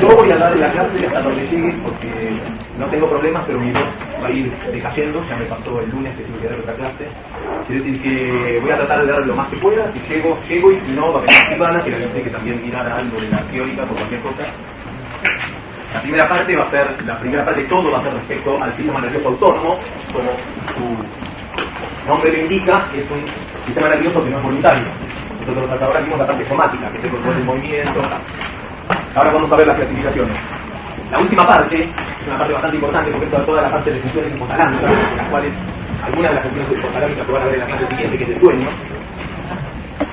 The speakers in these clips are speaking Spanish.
Yo voy a dar la clase hasta donde llegue porque no tengo problemas, pero mi voz va a ir decayendo. Ya me pasó el lunes que tuve que dar otra clase. Quiere decir que voy a tratar de dar lo más que pueda. Si llego, y si no, va a venir Silvana, que le dice que también mirara algo de la teórica por cualquier cosa. La primera parte de todo va a ser respecto al sistema nervioso autónomo, como su nombre lo indica, es un sistema nervioso que no es voluntario. Nosotros hasta ahora vimos la parte somática, que es el control del movimiento. Ahora vamos a ver las clasificaciones. La última parte es una parte bastante importante porque es toda la parte de funciones hipotalámicas, de las cuales algunas de las funciones hipotalámicas se van a ver en la clase siguiente, que es el sueño.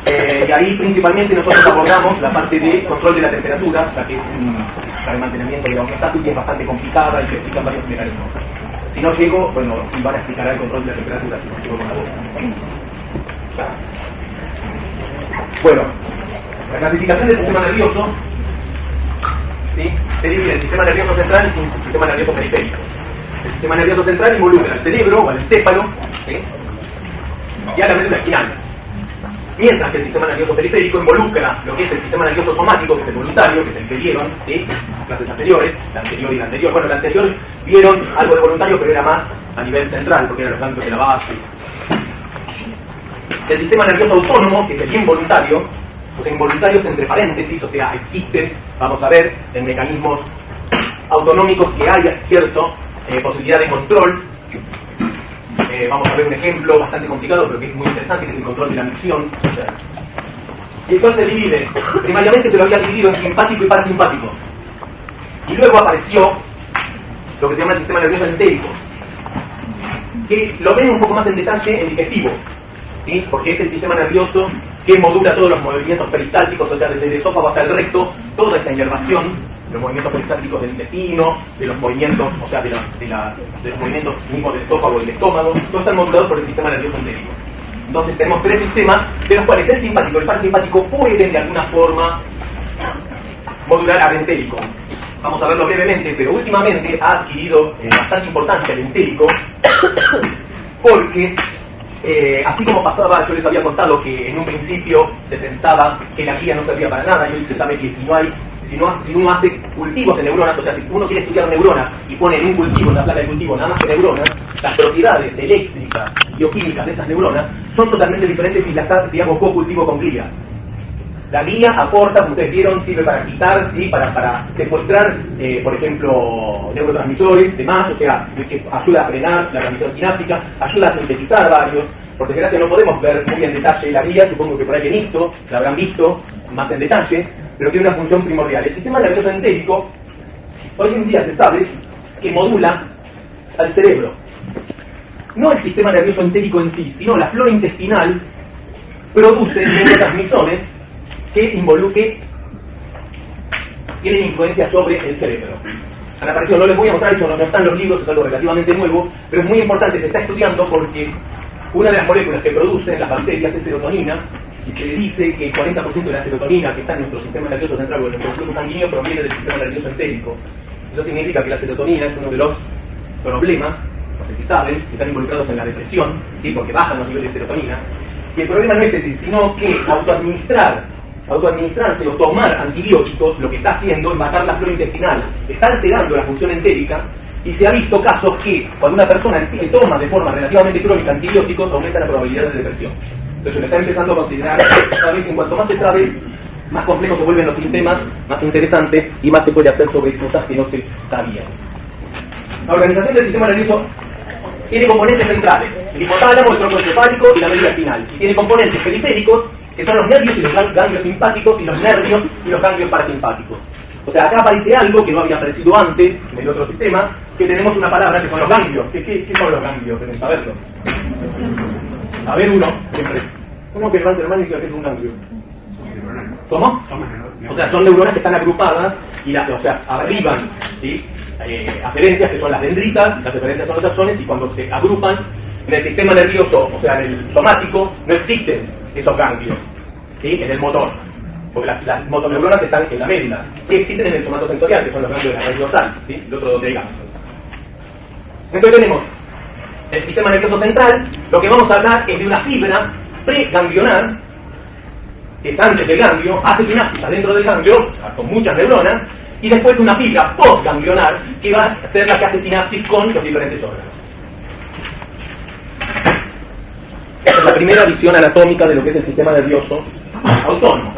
Y ahí principalmente nosotros abordamos la parte de control de la temperatura, ya que es para el mantenimiento de la homeostasis, que es bastante complicada y se explican varios mecanismos. Si no llego, bueno, Silvana explicará el control de la temperatura, si no llego con la voz. Bueno, la clasificación del sistema nervioso, ¿sí?, se divide en sistema nervioso central y sistema nervioso periférico. El sistema nervioso central involucra al cerebro o al encéfalo, ¿sí?, y a la médula espinal. Mientras que el sistema nervioso periférico involucra lo que es el sistema nervioso somático, que es el voluntario, que es el que vieron, ¿sí?, en clases anteriores, la anterior y la anterior. Bueno, la anterior vieron algo de voluntario, pero era más a nivel central, porque eran los ganglios de la base. El sistema nervioso autónomo, que es el involuntario, o sea, involuntarios entre paréntesis, o sea, existen, vamos a ver, en mecanismos autonómicos que haya cierta posibilidad de control. Vamos a ver un ejemplo bastante complicado, pero que es muy interesante, que es el control de la micción. Y entonces se divide, primariamente se lo había dividido en simpático y parasimpático. Y luego apareció lo que se llama el sistema nervioso entérico, que lo ven un poco más en detalle en digestivo, ¿sí?, porque es el sistema nervioso que modula todos los movimientos peristálticos, o sea, desde el esófago hasta el recto, toda esa inervación, los movimientos peristálticos del intestino, de los movimientos, o sea, de los movimientos mismos del esófago y del estómago, todo está modulado por el sistema nervioso entérico. Entonces tenemos tres sistemas, de los cuales el simpático y el parasimpático pueden de alguna forma modular al entérico. Vamos a verlo brevemente, pero últimamente ha adquirido bastante importancia el entérico, porque así como pasaba, yo les había contado que en un principio se pensaba que la guía no servía para nada, y hoy se sabe que si uno hace cultivos de neuronas, o sea, si uno quiere estudiar neuronas y pone en un cultivo, en la placa de cultivo, nada más que neuronas, las propiedades eléctricas, bioquímicas de esas neuronas son totalmente diferentes si hago co-cultivo con glía. La glía aporta, como ustedes vieron, sirve para quitar, ¿sí?, para secuestrar, por ejemplo, neurotransmisores, demás, o sea, que ayuda a frenar la transmisión sináptica, ayuda a sintetizar varios. Por desgracia no podemos ver muy en detalle la glía, supongo que por ahí en esto la habrán visto más en detalle, pero tiene una función primordial. El sistema nervioso entérico, hoy en día se sabe que modula al cerebro. No el sistema nervioso entérico en sí, sino la flora intestinal produce neurotransmisores que tienen influencia sobre el cerebro. Han aparecido, no les voy a mostrar eso, no están los libros, es algo relativamente nuevo, pero es muy importante, se está estudiando porque una de las moléculas que producen las bacterias es serotonina, y se le dice que el 40% de la serotonina que está en nuestro sistema nervioso central o en nuestro flujo sanguíneo proviene del sistema nervioso entérico. Eso significa que la serotonina es uno de los problemas, no sé si saben, que están involucrados en la depresión, ¿sí?, porque bajan los niveles de serotonina. Y el problema no es ese, sino que autoadministrarse o tomar antibióticos, lo que está haciendo es matar la flora intestinal, está alterando la función entérica, y se ha visto casos que cuando una persona toma de forma relativamente crónica antibióticos aumenta la probabilidad de depresión. Entonces se está empezando a considerar, sabes, que en cuanto más se sabe, más complejos se vuelven los sistemas, más interesantes y más se puede hacer sobre cosas que no se sabían. La organización del sistema nervioso tiene componentes centrales, el hipotálamo, el tronco encefálico y la médula espinal, y tiene componentes periféricos, que son los nervios y los ganglios simpáticos, y los nervios y los ganglios parasimpáticos. O sea, acá aparece algo que no había aparecido antes en el otro sistema, que tenemos una palabra que son los ganglios. ¿Qué son los ganglios? Deben saberlo. A ver uno, siempre. Uno que levante la mano y diga que es un ganglio. ¿Cómo? O sea, son neuronas que están agrupadas y arriban, ¿sí?, aferencias que son las dendritas, las eferencias son los axones, y cuando se agrupan en el sistema nervioso, o sea, en el somático, no existen esos ganglios, ¿sí?, en el motor, porque las motoneuronas están en la médula. Sí existen en el somatosensorial, que son los ganglios de la raíz dorsal, ¿sí?, el otro donde digamos. Entonces tenemos el sistema nervioso central. Lo que vamos a hablar es de una fibra preganglionar es antes del ganglio, hace sinapsis adentro del ganglio, con muchas neuronas, y después una fibra postganglionar que va a ser la que hace sinapsis con los diferentes órganos. Esta es la primera visión anatómica de lo que es el sistema nervioso autónomo.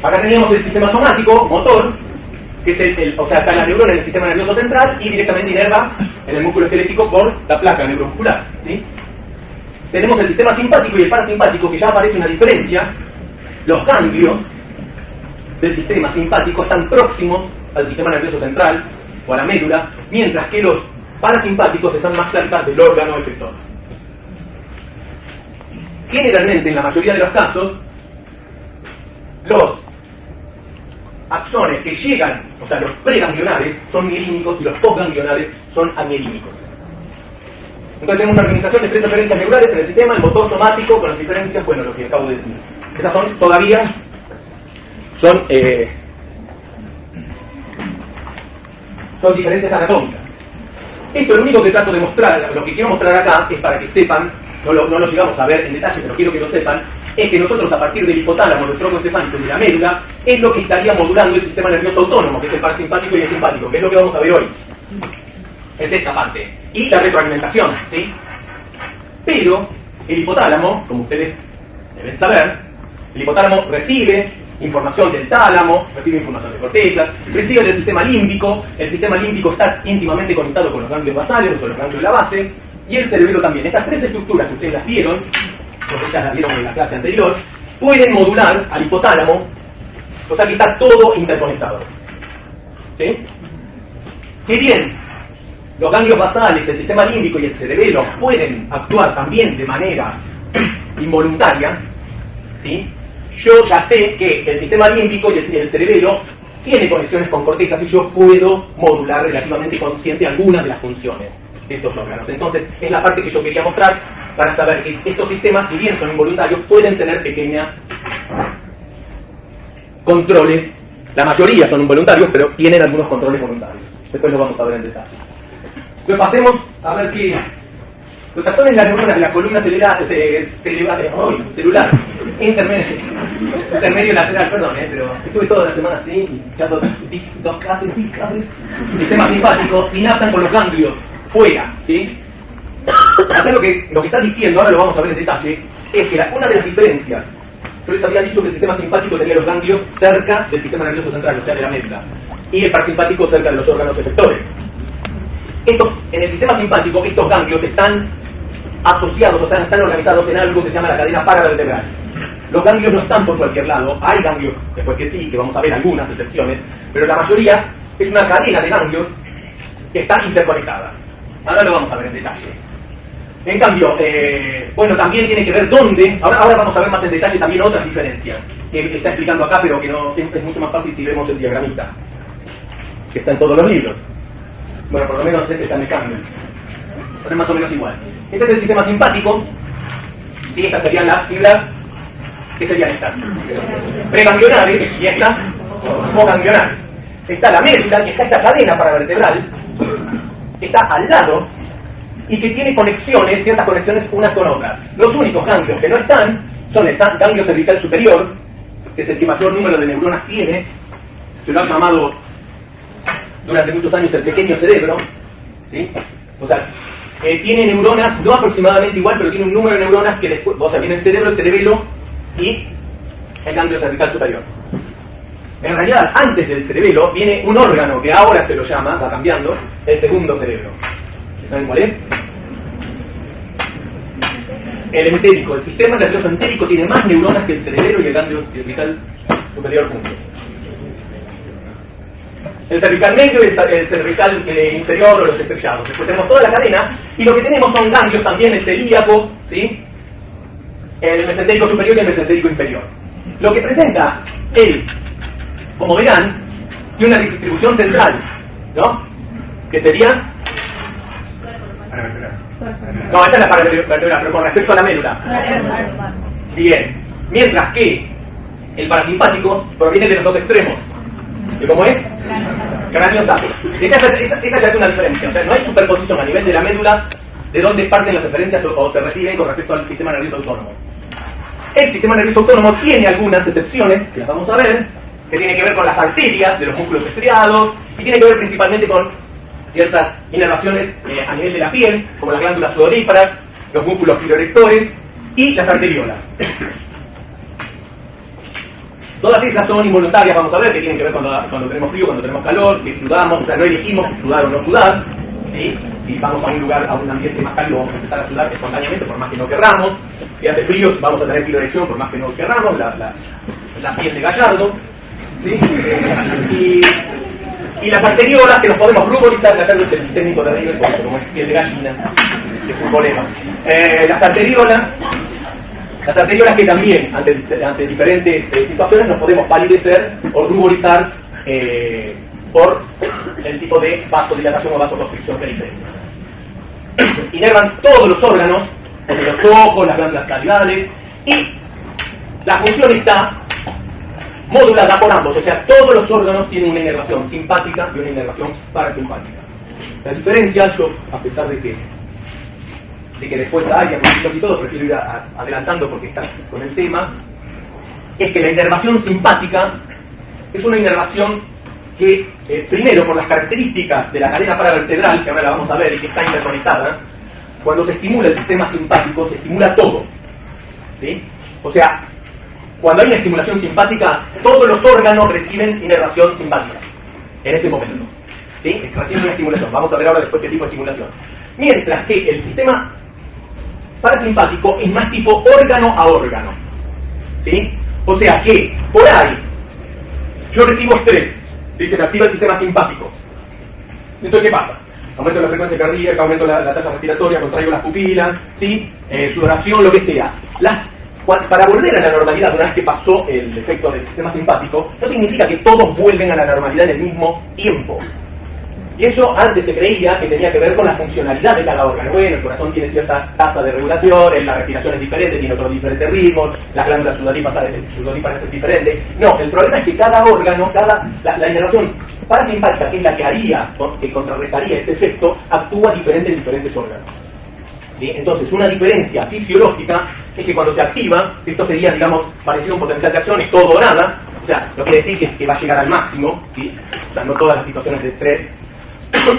Acá teníamos el sistema somático, motor, que es o sea, está la neurona en el sistema nervioso central y directamente inerva en el músculo esquelético por la placa neuromuscular, ¿sí? Tenemos el sistema simpático y el parasimpático, que ya aparece una diferencia. Los ganglios del sistema simpático están próximos al sistema nervioso central o a la médula, mientras que los parasimpáticos están más cerca del órgano efector. Generalmente, en la mayoría de los casos, los axones que llegan, o sea, los preganglionares, son mielínicos y los postganglionares son amielínicos. Entonces tenemos una organización de 3 referencias neurales en el sistema, el motor somático, con las diferencias, bueno, lo que acabo de decir. Esas son, todavía, son diferencias anatómicas. Esto lo único que trato de mostrar, lo que quiero mostrar acá, es para que sepan, no lo llegamos a ver en detalle, pero quiero que lo sepan, es que nosotros a partir del hipotálamo, del tronco encefálico y de la médula, es lo que estaría modulando el sistema nervioso autónomo, que es el parasimpático y el simpático, que es lo que vamos a ver hoy. Es esta parte. Y la retroalimentación, ¿sí? Pero el hipotálamo, como ustedes deben saber, el hipotálamo recibe información del tálamo, recibe información de corteza, recibe del sistema límbico. El sistema límbico está íntimamente conectado con los ganglios basales, o los ganglios de la base, y el cerebelo también. Estas 3 estructuras que ustedes las vieron, porque ya las vieron en la clase anterior, pueden modular al hipotálamo, o sea que está todo interconectado, ¿sí? Si bien los ganglios basales, el sistema límbico y el cerebelo pueden actuar también de manera involuntaria, ¿sí? Yo ya sé que el sistema límbico y el cerebelo tiene conexiones con cortezas y yo puedo modular relativamente consciente algunas de las funciones de estos órganos. Entonces, es la parte que yo quería mostrar para saber que estos sistemas, si bien son involuntarios, pueden tener pequeñas controles. La mayoría son involuntarios, pero tienen algunos controles voluntarios. Después lo vamos a ver en detalle. Entonces pasemos a ver que los axones de las neuronas de la columna celular intermedio lateral, perdón, pero estuve toda la semana así, y ya dos clases, sistema simpático, sinaptan con los ganglios fuera, ¿sí? Acá lo que está diciendo, ahora lo vamos a ver en detalle, es que una de las diferencias, yo les había dicho que el sistema simpático tenía los ganglios cerca del sistema nervioso central, o sea, de la médula, y el parasimpático cerca de los órganos efectores. En el sistema simpático, estos ganglios están asociados, o sea, están organizados en algo que se llama la cadena paravertebral. Los ganglios no están por cualquier lado, hay ganglios, después que sí, que vamos a ver algunas excepciones, pero la mayoría es una cadena de ganglios que está interconectada. Ahora lo vamos a ver en detalle. En cambio, bueno, también tiene que ver dónde, ahora vamos a ver más en detalle también otras diferencias, que está explicando acá, pero que no es mucho más fácil si vemos el diagramita, que está en todos los libros. Bueno, por lo menos este está en el cambio. Pero es más o menos igual. Este es el sistema simpático. ¿Sí? Estas serían las fibras. ¿Qué serían estas? Preganglionares y estas postganglionares. Está la médula y está esta cadena paravertebral que está al lado y que tiene conexiones, ciertas conexiones unas con otras. Los únicos ganglios que no están son el ganglio cervical superior, que es el que mayor número de neuronas tiene. Se lo ha llamado durante muchos años el pequeño cerebro, ¿sí? O sea, tiene neuronas, no aproximadamente igual, pero tiene un número de neuronas que después, o sea, tiene el cerebro, el cerebelo y el ganglio cervical superior. En realidad, antes del cerebelo viene un órgano que ahora se lo llama, va cambiando, el segundo cerebro. ¿Saben cuál es? El entérico. El sistema nervioso entérico tiene más neuronas que el cerebelo y el ganglio cervical superior juntos. El cervical medio y el cervical inferior o los estrellados. Después tenemos toda la cadena y lo que tenemos son ganglios también, el celíaco, ¿sí? El mesentérico superior y el mesentérico inferior. Lo que presenta él, como verán, tiene una distribución central, ¿no? Que sería... No, esta es la paravertebral, pero con respecto a la médula. Bien. Mientras que el parasimpático proviene de los dos extremos. ¿Y cómo es? Cráneo saco. Esa ya es una diferencia. O sea, no hay superposición a nivel de la médula de dónde parten las referencias o se reciben con respecto al sistema nervioso autónomo. El sistema nervioso autónomo tiene algunas excepciones, que las vamos a ver, que tienen que ver con las arterias de los músculos estriados, y tiene que ver principalmente con ciertas inervaciones a nivel de la piel, como las glándulas sudoríparas, los músculos pilorectores y las arteriolas. Todas esas son involuntarias, vamos a ver, que tienen que ver cuando tenemos frío, cuando tenemos calor, que sudamos, o sea, no elegimos sudar o no sudar, ¿sí? Si vamos a un lugar, a un ambiente más cálido, vamos a empezar a sudar espontáneamente, por más que no querramos. Si hace frío, vamos a tener piloerección, por más que no querramos, la piel de gallardo, ¿sí? Y las arteriolas, que nos podemos ruborizar, gallardo es el técnico de arriba, como es piel de gallina, de futbolero. Las arteriolas que también, ante diferentes situaciones, nos podemos palidecer o ruborizar por el tipo de vasodilatación o vasoconstricción periférica. Inervan todos los órganos, desde los ojos, las glándulas salivales, y la función está modulada por ambos, o sea, todos los órganos tienen una inervación simpática y una inervación parasimpática. La diferencia, yo, a pesar de que después hay diapositivas y todo, prefiero ir adelantando porque está con el tema, es que la inervación simpática es una inervación que, primero, por las características de la cadena paravertebral, que ahora la vamos a ver y que está interconectada, cuando se estimula el sistema simpático, se estimula todo, ¿sí? O sea, cuando hay una estimulación simpática, todos los órganos reciben inervación simpática, en ese momento, ¿sí? Reciben una estimulación. Vamos a ver ahora después qué tipo de estimulación. Mientras que el sistema parasimpático es más tipo órgano a órgano, ¿sí? O sea que, por ahí, yo recibo estrés, ¿sí? Se me activa el sistema simpático. Entonces, ¿qué pasa? Aumento la frecuencia cardíaca, aumento la tasa respiratoria, contraigo las pupilas, ¿sí? Sudoración, lo que sea. Para volver a la normalidad una vez que pasó el efecto del sistema simpático, no significa que todos vuelven a la normalidad en el mismo tiempo. Y eso antes se creía que tenía que ver con la funcionalidad de cada órgano. Bueno, el corazón tiene cierta tasa de regulación, la respiración es diferente, tiene otros diferentes ritmos, las glándulas sudoríparas es diferente. No, el problema es que cada órgano, la inervación parasimpática, que es la que haría, que contrarrestaría ese efecto, actúa diferente en diferentes órganos. ¿Sí? Entonces, una diferencia fisiológica es que cuando se activa, esto sería, digamos, parecido a un potencial de acción, es todo o nada. O sea, lo que quiere decir que es que va a llegar al máximo, ¿sí? O sea, no todas las situaciones de estrés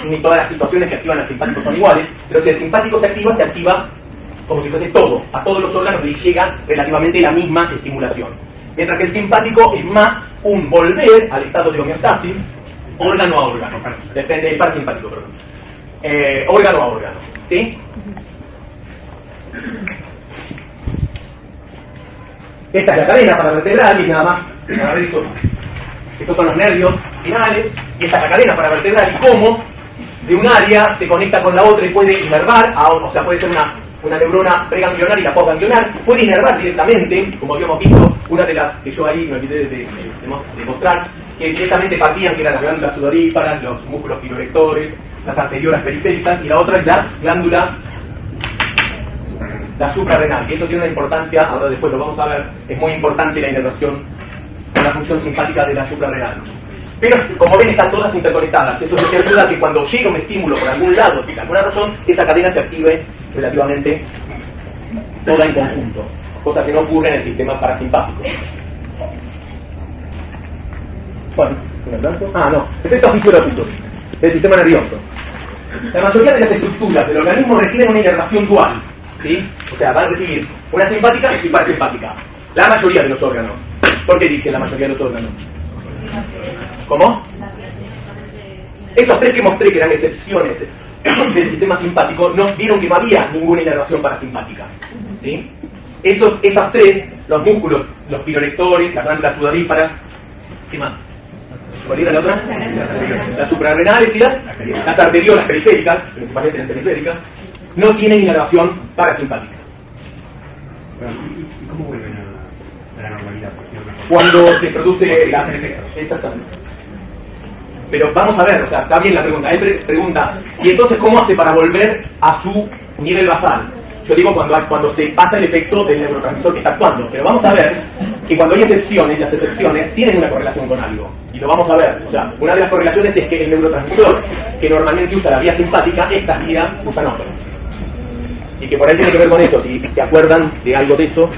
ni todas las situaciones que activan al simpático son iguales, pero si el simpático se activa como si fuese todo. A todos los órganos les llega relativamente la misma estimulación. Mientras que el simpático es más un volver al estado de homeostasis, órgano a órgano. Depende del parasimpático, perdón. Órgano a órgano, ¿sí? Esta es la cadena paravertebral y nada más. A ver, estos son los nervios finales, y esta es la cadena paravertebral, y cómo de un área se conecta con la otra y puede inervar, o sea, puede ser una neurona preganglionar y la postganglionar, puede inervar directamente, como habíamos visto, una de las que yo ahí me olvidé de mostrar, que directamente partían, que eran las glándulas sudoríparas, los músculos pilorectores, las arteriolas periféricas, y la otra es la glándula, la suprarrenal, que eso tiene una importancia, ahora después lo vamos a ver, es muy importante la inervación con la función simpática de la suprarrenal. Pero, como ven, están todas interconectadas. Eso es lo que ayuda a que cuando llega un estímulo por algún lado, por alguna razón, esa cadena se active relativamente toda en conjunto, cosa que no ocurre en el sistema parasimpático. Bueno, efectos fisiológicos del sistema nervioso. La mayoría de las estructuras del organismo reciben una inervación dual, ¿sí? O sea, van a recibir una simpática y parasimpática. La mayoría de los órganos. ¿Por qué dije la mayoría de los órganos? ¿Cómo? Esos tres que mostré, que eran excepciones del sistema simpático, no vieron que no había ninguna inervación parasimpática, ¿sí? Esas tres, los músculos, los pilorectores, las glándulas sudoríparas, ¿qué más? ¿Cuál era la otra? Las suprarrenales y las arteriolas periféricas, principalmente las periféricas, no tienen inervación parasimpática. ¿Y cómo vuelven a la normalidad? Cuando se produce la... Exactamente. Pero vamos a ver, o sea, está bien la pregunta. Él pregunta, ¿y entonces cómo hace para volver a su nivel basal? Yo digo cuando se pasa el efecto del neurotransmisor que está actuando. Pero vamos a ver que cuando hay excepciones, las excepciones tienen una correlación con algo. Y lo vamos a ver. O sea, una de las correlaciones es que el neurotransmisor que normalmente usa la vía simpática, estas vías usan otro. Y que por ahí tiene que ver con eso. Si se acuerdan de algo de eso,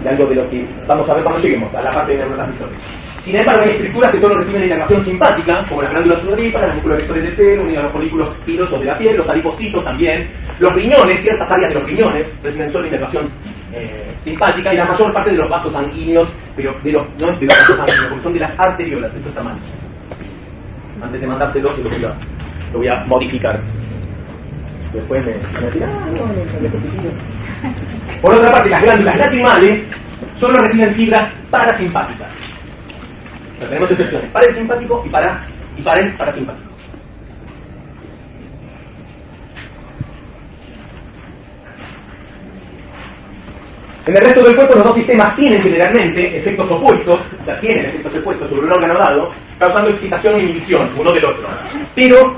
de algo de lo que vamos a ver cuando lleguemos a la parte de neurotransmisores. Sin embargo, hay estructuras que solo reciben inervación simpática, como las glándulas sudoríparas, los músculos vectores del pelo, unidos a los folículos pilosos de la piel, los adipocitos también, los riñones, ciertas áreas de los riñones reciben solo inervación simpática, y la mayor parte de los vasos sanguíneos, pero no es de los vasos sanguíneos, porque son de las arteriolas, eso está mal. Antes de mandárselo, se lo voy a modificar. Después me dirán, Por otra parte, las glándulas lacrimales solo reciben fibras parasimpáticas. Pero tenemos excepciones para el simpático y para el parasimpático. En el resto del cuerpo los dos sistemas tienen generalmente efectos opuestos, o sea, tienen efectos opuestos sobre un órgano dado, causando excitación o inhibición uno del otro. Pero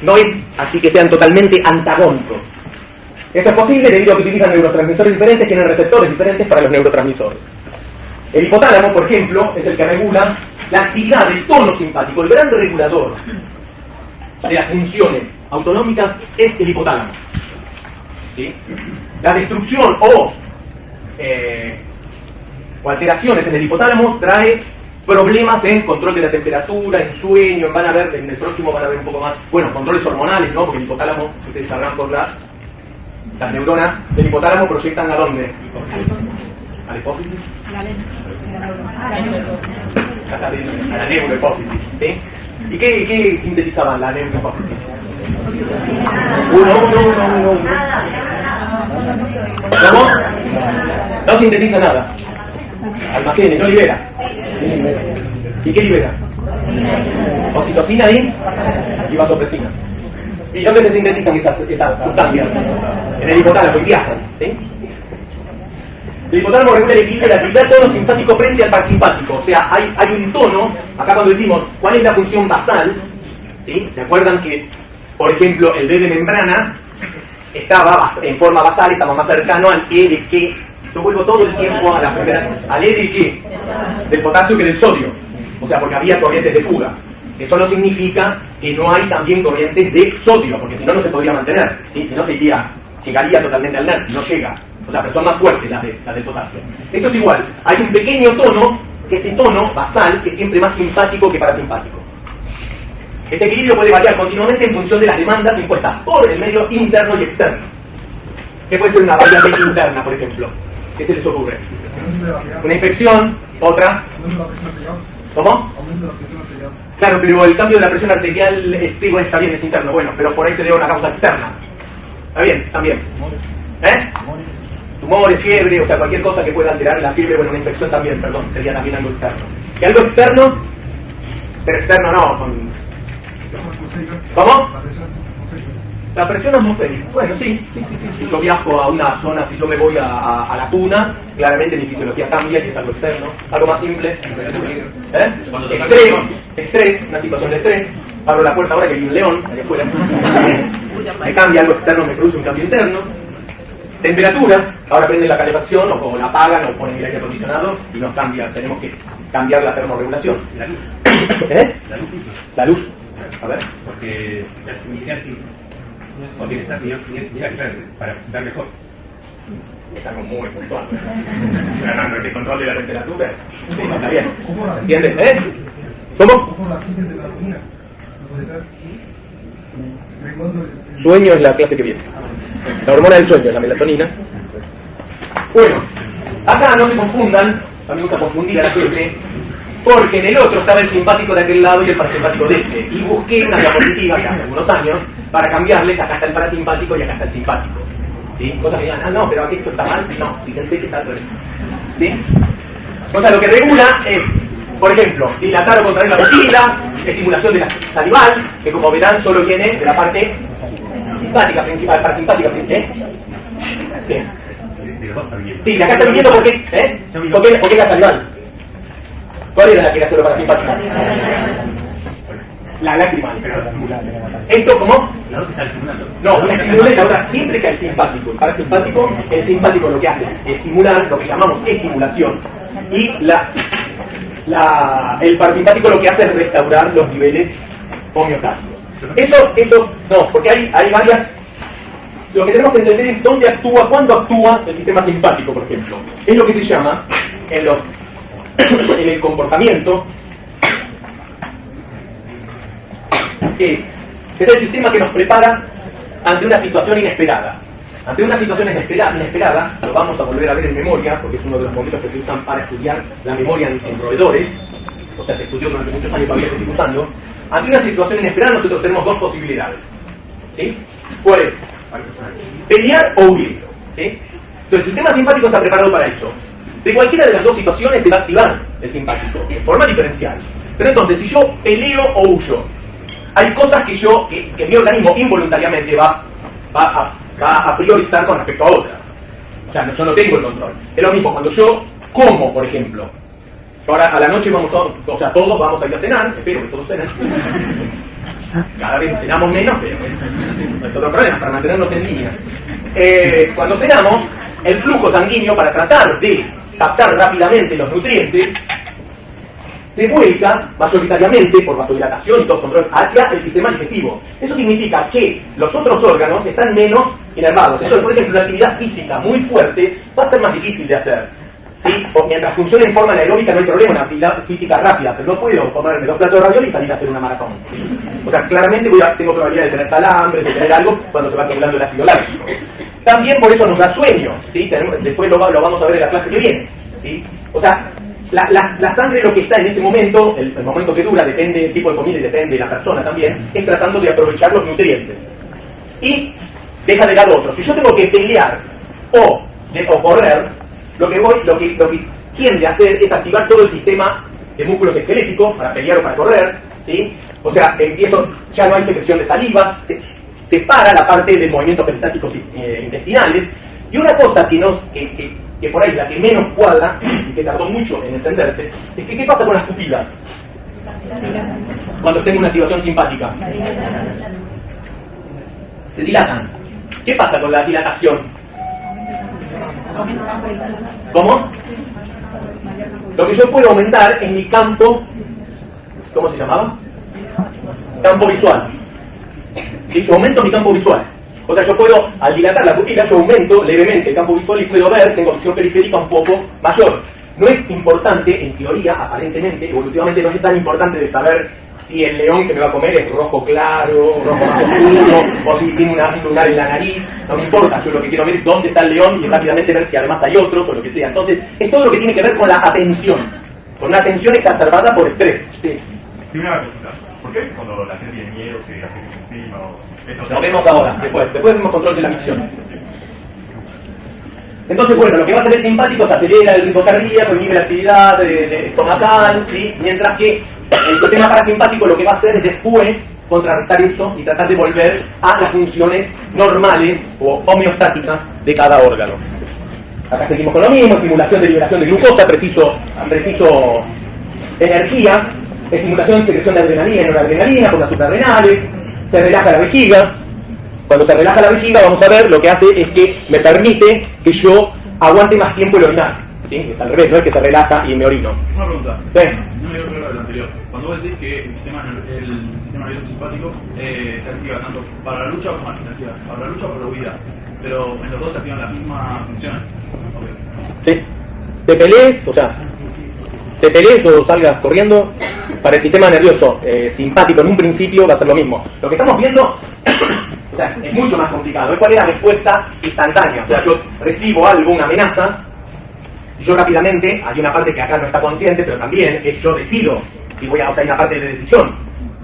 no es así que sean totalmente antagónicos. Esto es posible debido a que utilizan neurotransmisores diferentes, tienen receptores diferentes para los neurotransmisores. El hipotálamo, por ejemplo, es el que regula la actividad del tono simpático. El gran regulador de las funciones autonómicas es el hipotálamo. ¿Sí? La destrucción o alteraciones en el hipotálamo trae problemas en control de la temperatura, en sueño, en el próximo van a ver un poco más, controles hormonales, ¿no? Porque el hipotálamo, ustedes sabrán por las neuronas del hipotálamo proyectan ¿a dónde? ¿A la hipófisis? A la neurohipófisis, ¿sí? ¿Y qué sintetizaban la neurohipófisis? Uno. ¿Cómo? No sintetiza nada. Almacene, no libera. ¿Y qué libera? Oxitocina y vasopresina. ¿Y dónde se sintetizan esas sustancias? En el hipotálamo, y viajan, ¿sí? El hipotálamo regula el equilibrio de la actividad tono simpático frente al parasimpático. O sea, hay un tono, acá cuando decimos cuál es la función basal, ¿sí? ¿Se acuerdan que, por ejemplo, el B de membrana estaba en forma basal, estaba más cercano al E de que, yo vuelvo todo el tiempo a la primera, al E de que, del potasio que del sodio, o sea, porque había corrientes de fuga. Eso no significa que no hay también corrientes de sodio, porque si no, no se podría mantener, ¿sí? Si no, llegaría totalmente al NER, si no llega. O sea, pero son más fuertes las del potasio. Esto es igual, hay un pequeño tono, que ese tono basal es siempre más simpático que parasimpático. Este equilibrio puede variar continuamente en función de las demandas impuestas por el medio interno y externo. ¿Qué puede ser una variable interna, por ejemplo? ¿Qué se les ocurre? Una infección, otra. ¿Cómo? Claro, pero el cambio de la presión arterial está bien, es interno. Bueno, pero por ahí se debe a una causa externa. ¿Está bien? También. Tumores, fiebre, o sea, cualquier cosa que pueda alterar la fiebre, una infección también, perdón, sería también algo externo. ¿Y algo externo? Pero externo no, ¿Cómo? La presión atmosférica. Bueno, sí. Si yo viajo a una zona, si yo me voy a la cuna, claramente mi fisiología cambia y es algo externo. Algo más simple. Estrés, una situación de estrés. Abro la puerta ahora que hay un león allá afuera. Me cambia algo externo, me produce un cambio interno. Temperatura, ahora prenden la calefacción o la apagan o ponen el aire acondicionado y nos cambia. Tenemos que cambiar la termorregulación. La luz. La luz. A ver. Porque la similaridad o bienestar para dar mejor. Es algo muy puntual. Ganando el control de la temperatura. Sí, está bien. ¿Entiendes? ¿Cómo? Sueño es la clase que viene. La hormona del sueño es la melatonina. Bueno, acá no se confundan, a mí me gusta confundir a la gente, porque en el otro estaba el simpático de aquel lado y el parasimpático de este. Y busqué una diapositiva que hace algunos años para cambiarles, acá está el parasimpático y acá está el simpático. ¿Sí? Cosas que digan, no, pero aquí esto está mal. No, fíjense que está al revés. ¿Sí? O sea, lo que regula es, por ejemplo, dilatar o contraer la pupila, estimulación de la salival, que como verán solo viene de la parte simpática principal, parasimpática principal. Sí, de acá está viniendo porque es la salival. ¿Cuál era la que era solo parasimpática? La lacrimal. ¿Esto cómo? No, una estimula y la otra siempre que el simpático. El simpático lo que hace es estimular, lo que llamamos estimulación, y el parasimpático lo que hace es restaurar los niveles homeostáticos. Eso, no, porque hay varias lo que tenemos que entender es dónde actúa, cuándo actúa el sistema simpático, por ejemplo. Es lo que se llama, en el comportamiento, es el sistema que nos prepara ante una situación inesperada. Ante una situación inesperada, lo vamos a volver a ver en memoria, porque es uno de los momentos que se usan para estudiar la memoria en roedores, o sea, se estudió durante muchos años, todavía se sigue usando. Ante una situación inesperada nosotros tenemos dos posibilidades, ¿sí? ¿Cuál es? Pelear o huir, ¿sí? Entonces el sistema simpático está preparado para eso. De cualquiera de las dos situaciones se va a activar el simpático, de forma diferencial. Pero entonces, si yo peleo o huyo, hay cosas que mi organismo involuntariamente va a priorizar con respecto a otras. O sea, yo no tengo el control. Es lo mismo cuando yo como, por ejemplo. Ahora a la noche todos vamos a ir a cenar, espero que todos cenen. Cada vez cenamos menos, pero es otro problema para mantenernos en línea. Cuando cenamos, el flujo sanguíneo, para tratar de captar rápidamente los nutrientes, se vuelca mayoritariamente por vasodilatación y todo control hacia el sistema digestivo. Eso significa que los otros órganos están menos inervados. Entonces, por ejemplo, una actividad física muy fuerte va a ser más difícil de hacer, ¿sí? O mientras funcione en forma anaeróbica no hay problema, una actividad física rápida, pero no puedo comerme 2 platos de ravioli y salir a hacer una maratón, ¿sí? O sea, claramente tengo probabilidad de tener calambres, de tener algo cuando se va acumulando el ácido láctico. También por eso nos da sueño, ¿sí? Después lo vamos a ver en la clase que viene, ¿sí? O sea, la sangre, lo que está en ese momento, el momento que dura, depende del tipo de comida y depende de la persona también, es tratando de aprovechar los nutrientes. Y deja de lado otro. Si yo tengo que pelear o correr, lo que tiende a hacer es activar todo el sistema de músculos esqueléticos para pelear o para correr, ¿sí? O sea, empiezo, ya no hay secreción de saliva, se para la parte de movimientos peristáticos intestinales. Y una cosa que por ahí la que menos cuadra y que tardó mucho en entenderse es que ¿qué pasa con las pupilas cuando tengo una activación simpática? Se dilatan. ¿Qué pasa con la dilatación? ¿Cómo? Lo que yo puedo aumentar es mi campo, ¿cómo se llamaba? Campo visual. ¿Sí? Yo aumento mi campo visual. O sea, yo puedo, al dilatar la pupila, yo aumento levemente el campo visual y puedo ver, tengo visión periférica un poco mayor. No es importante, en teoría, aparentemente, evolutivamente no es tan importante de saber si el león que me va a comer es rojo claro, rojo más oscuro, o si tiene un lunar en la nariz, no me importa. Yo lo que quiero ver es dónde está el león y rápidamente ver si además hay otros o lo que sea. Entonces, es todo lo que tiene que ver con la atención, con una atención exacerbada por estrés. Sí. Sí, una pregunta. ¿Por qué cuando la gente tiene miedo se hace encima o...? Lo vemos ahora, después vemos control de la micción. Entonces, bueno, lo que va a hacer el simpático se acelera el ritmo cardíaco, inhibe la actividad estomacal, ¿sí? Mientras que el sistema parasimpático lo que va a hacer es después contrarrestar eso y tratar de volver a las funciones normales o homeostáticas de cada órgano. Acá seguimos con lo mismo: estimulación de liberación de glucosa, preciso energía, estimulación y secreción de adrenalina y noradrenalina por las suprarrenales. Se relaja la vejiga. Cuando se relaja la vejiga, vamos a ver, lo que hace es que me permite que yo aguante más tiempo el orinar, ¿sí? Es al revés, no es que se relaja y me orino. Una pregunta. ¿Sí? No me dio claro de lo anterior. Cuando vos decís que el sistema nervioso simpático se activa tanto para la lucha como para la lucha o para la huida, pero en los dos se activan las mismas funciones. Okay. Sí. Te pelees o salgas corriendo, para el sistema nervioso simpático en un principio va a ser lo mismo. Lo que estamos viendo o sea, es mucho más complicado. ¿Cuál es la respuesta instantánea? O sea, yo recibo algo, una amenaza, y yo rápidamente, hay una parte que acá no está consciente, pero también es yo decido si voy a, o sea, hay una parte de decisión,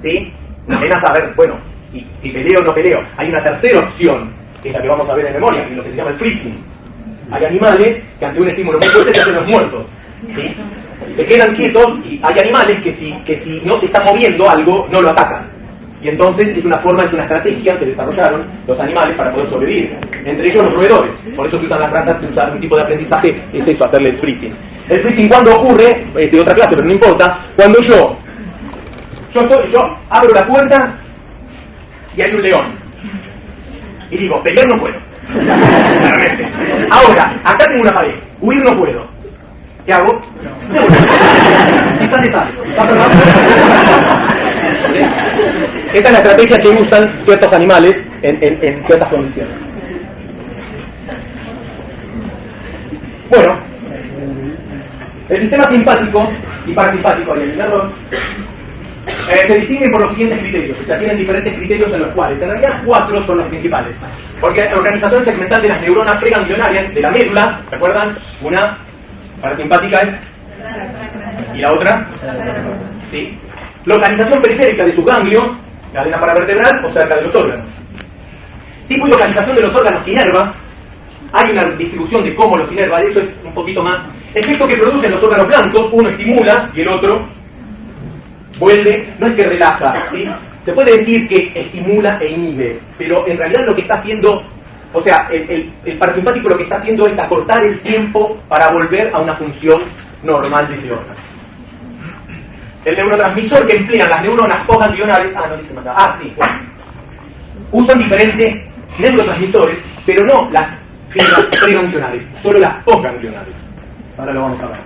¿sí? La amenaza, a ver, bueno, si peleo o no peleo. Hay una tercera opción, que es la que vamos a ver en memoria, que es lo que se llama el freezing. Hay animales que ante un estímulo muy fuerte se hacen los muertos, ¿sí? Se quedan quietos, y hay animales que si no se está moviendo algo, no lo atacan. Y entonces es una estrategia que desarrollaron los animales para poder sobrevivir. Entre ellos los roedores. Por eso se usan las ratas, se usa un tipo de aprendizaje, es eso, hacerle el freezing. El freezing, ¿cuándo ocurre? Es de otra clase, pero no importa. Cuando yo abro la puerta y hay un león. Y digo, pelear no puedo. Claramente. Ahora, acá tengo una pared. Huir no puedo. ¿Qué hago? Quizás te sales. Esa es la estrategia que usan ciertos animales en ciertas condiciones. El sistema simpático y parasimpático, ahí hay un error, se distinguen por los siguientes criterios, o sea, tienen diferentes criterios en los cuales, en realidad 4 son los principales. Porque la organización segmental de las neuronas preganglionarias de la médula, ¿se acuerdan? Una parasimpática es, y la otra, ¿sí? Localización periférica de sus ganglios, cadena paravertebral o cerca de los órganos. Tipo y localización de los órganos que inerva, hay una distribución de cómo los inerva, eso es un poquito más. Efecto que producen los órganos blancos, uno estimula y el otro vuelve, no es que relaja, ¿sí? Se puede decir que estimula e inhibe, pero en realidad lo que está haciendo, o sea, el parasimpático lo que está haciendo es acortar el tiempo para volver a una función normal de ese órgano. El neurotransmisor que emplean las neuronas postganglionares, no dice más, sí, bueno, usan diferentes neurotransmisores, pero no las fibras preganglionares, solo las postganglionares. Ahora lo vamos a ver.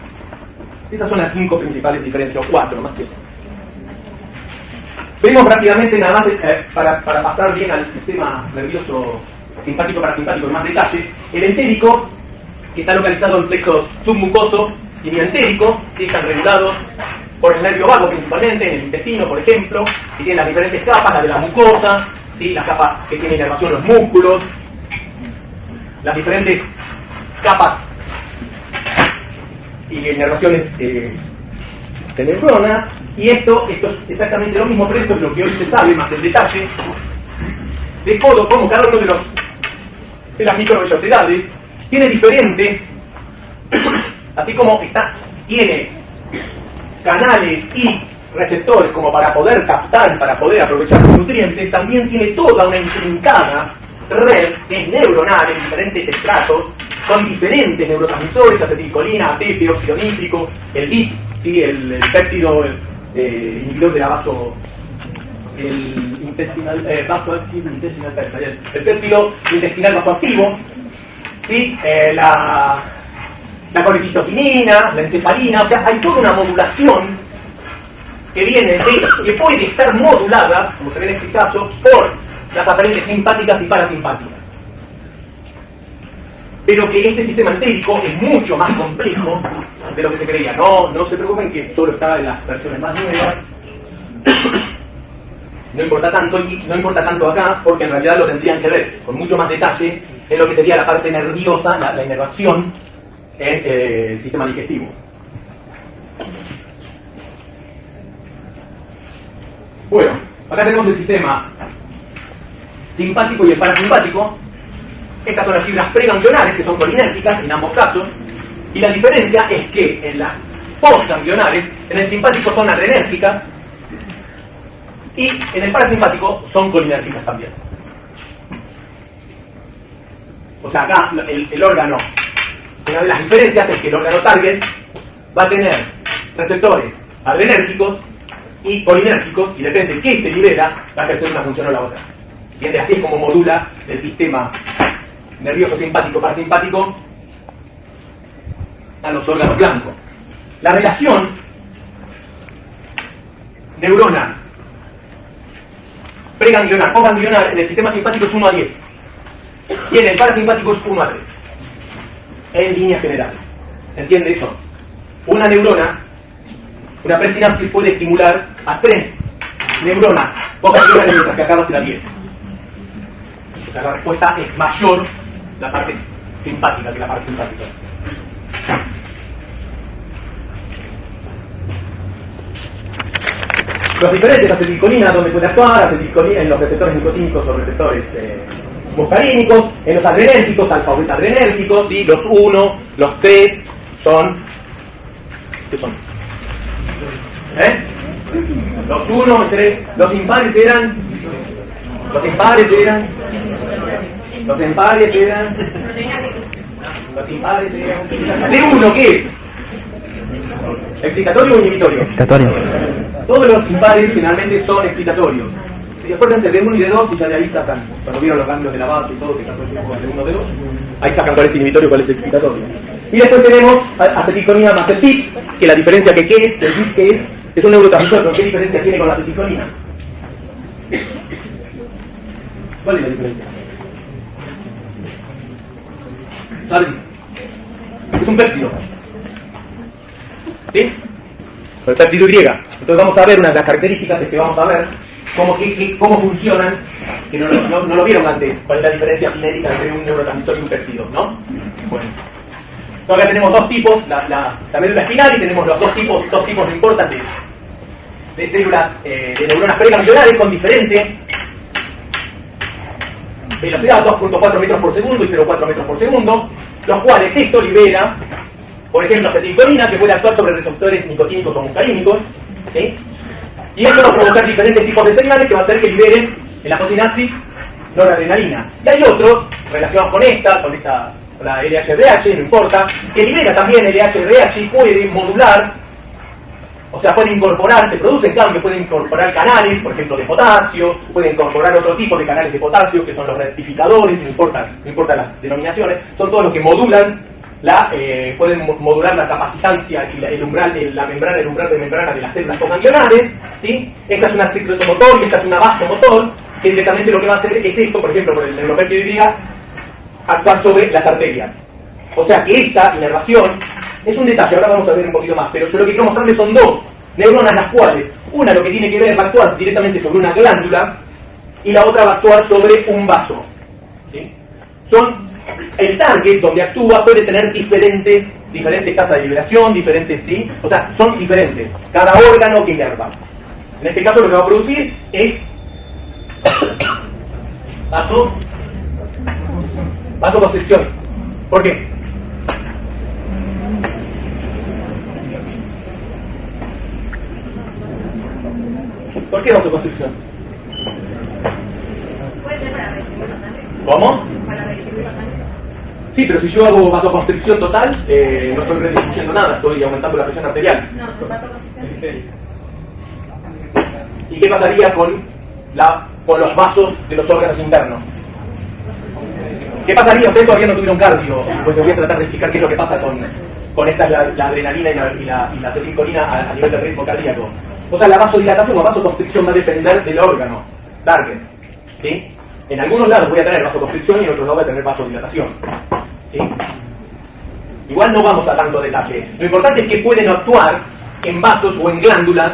Esas son las 5 principales diferencias, o 4 más que eso. Vemos rápidamente, nada más para pasar bien al sistema nervioso simpático parasimpático en más detalle, el entérico, que está localizado en plexos submucoso y mientérico, ¿sí? Están regulados por el nervio vago principalmente, en el intestino, por ejemplo, y tienen las diferentes capas, la de la mucosa, ¿sí? Las capas que tienen inervación los músculos, las diferentes capas y inervaciones de neuronas, y esto es exactamente lo mismo, pero esto es lo que hoy se sabe más en detalle de cómo cada uno de las microvellosidades tiene diferentes, así como tiene canales y receptores como para poder captar, para poder aprovechar los nutrientes, también tiene toda una intrincada red que es neuronal en diferentes estratos, con diferentes neurotransmisores, acetilcolina, ATP, óxido nítrico, el BIP, ¿sí? el péptido inhibidor de la el péptido intestinal vasoactivo, ¿sí? La colecistoquinina, la encefalina, o sea, hay toda una modulación que viene que puede estar modulada, como se ve en este caso, por las aferentes simpáticas y parasimpáticas. Pero que este sistema entérico es mucho más complejo de lo que se creía. No se preocupen que solo está en las versiones más nuevas. No importa tanto acá, porque en realidad lo tendrían que ver con mucho más detalle en lo que sería la parte nerviosa, la inervación en el sistema digestivo. Bueno, acá tenemos el sistema simpático y el parasimpático. Estas son las fibras preganglionares, que son colinérgicas en ambos casos, y la diferencia es que en las postganglionares, en el simpático son adrenérgicas, y en el parasimpático son colinérgicas también. O sea, acá el órgano, una de las diferencias es que el órgano target va a tener receptores adrenérgicos y colinérgicos, y depende de qué se libera, va a ejercer una función o la otra. Y así es como modula el sistema nervioso simpático parasimpático a los órganos blancos. La relación neurona preganglionar o ganglionar en el sistema simpático es 1 a 10 y en el parasimpático es 1 a 3 en líneas generales. ¿Se entiende eso? Una neurona, una presinapsis puede estimular a 3 neuronas postganglionares, mientras que acá va a ser a 10. O sea, la respuesta es mayor la parte simpática que la parte simpática. Los diferentes acetilcolina, donde puede actuar, acetilcolina en los receptores nicotínicos o receptores muscarínicos, en los adrenérgicos, alfa o beta adrenérgicos, ¿sí? Los 1, los 3 son... ¿Qué son? Los 1, 3, los impares eran... Los impares eran... Los impares eran... ¿De 1 qué es? ¿Excitatorio o inhibitorio? Excitatorio. Todos los impares generalmente son excitatorios. Y acuérdense de 1 y de 2 y ya de ahí sacan, cuando vieron los cambios de la base y todo, que tanto tiempo de 1 de 2, ahí sacan cuál es inhibitorio y cuál es excitatorio. Y después tenemos acetilcolina más el BIP, que la diferencia que ¿qué es? El BIP que es un neurotransmisor, pero ¿qué diferencia tiene con la acetilcolina? ¿Cuál es la diferencia? ¿Sabes? Es un péptido. ¿Sí? Con el péptido Y. Entonces vamos a ver una de las características, es que vamos a ver cómo funcionan, que no lo vieron antes, cuál es la diferencia cinética entre un neurotransmisor y un péptido, ¿no? Bueno. Entonces acá tenemos dos tipos, la médula espinal, y tenemos los dos tipos no importan de células, de neuronas preganglionares con diferente velocidad, 2.4 metros por segundo y 0.4 metros por segundo, los cuales esto libera, por ejemplo, acetilcolina, que puede actuar sobre receptores nicotínicos o muscarínicos, ¿sí? Y esto va a provocar diferentes tipos de señales que va a hacer que liberen en la possinapsis noradrenalina. Y hay otros relacionados con la LHRH, no importa, que libera también LHRH y puede modular, o sea, puede incorporar, se producen cambios, puede incorporar canales, por ejemplo, de potasio, puede incorporar otro tipo de canales de potasio, que son los rectificadores, no importa las denominaciones, son todos los que modulan pueden modular la capacitancia y el umbral de membrana de las células coganglionares, ¿sí? Esta es una secretomotor y esta es una vasomotor, que directamente lo que va a hacer es esto, por ejemplo, por el neuropéptido Y, actuar sobre las arterias. O sea que esta inervación es un detalle, ahora vamos a ver un poquito más, pero yo lo que quiero mostrarles son dos neuronas, las cuales, una lo que tiene que ver va a actuar directamente sobre una glándula y la otra va a actuar sobre un vaso, ¿sí? El target donde actúa puede tener diferentes tasas de liberación, ¿sí? O sea, son diferentes, cada órgano que inerva. En este caso lo que va a producir es vasoconstricción. ¿Por qué? ¿Por qué vasoconstricción? Puede ser para redistribuir la sangre. ¿Cómo? Para redistribuir la sangre. Sí, pero si yo hago vasoconstricción total, no estoy redistribuyendo nada, estoy aumentando la presión arterial. No, vasoconstricción. ¿Y qué pasaría con los vasos de los órganos internos? ¿Qué pasaría? Ustedes todavía no tuvieron cardio, pues les voy a tratar de explicar qué es lo que pasa con esta, la adrenalina y la acetilcolina a nivel del ritmo cardíaco. O sea, la vasodilatación o vasoconstricción va a depender del órgano, target, ¿sí? En algunos lados voy a tener vasoconstricción y en otros lados voy a tener vasodilatación, ¿sí? Igual no vamos a tanto detalle. Lo importante es que pueden actuar en vasos o en glándulas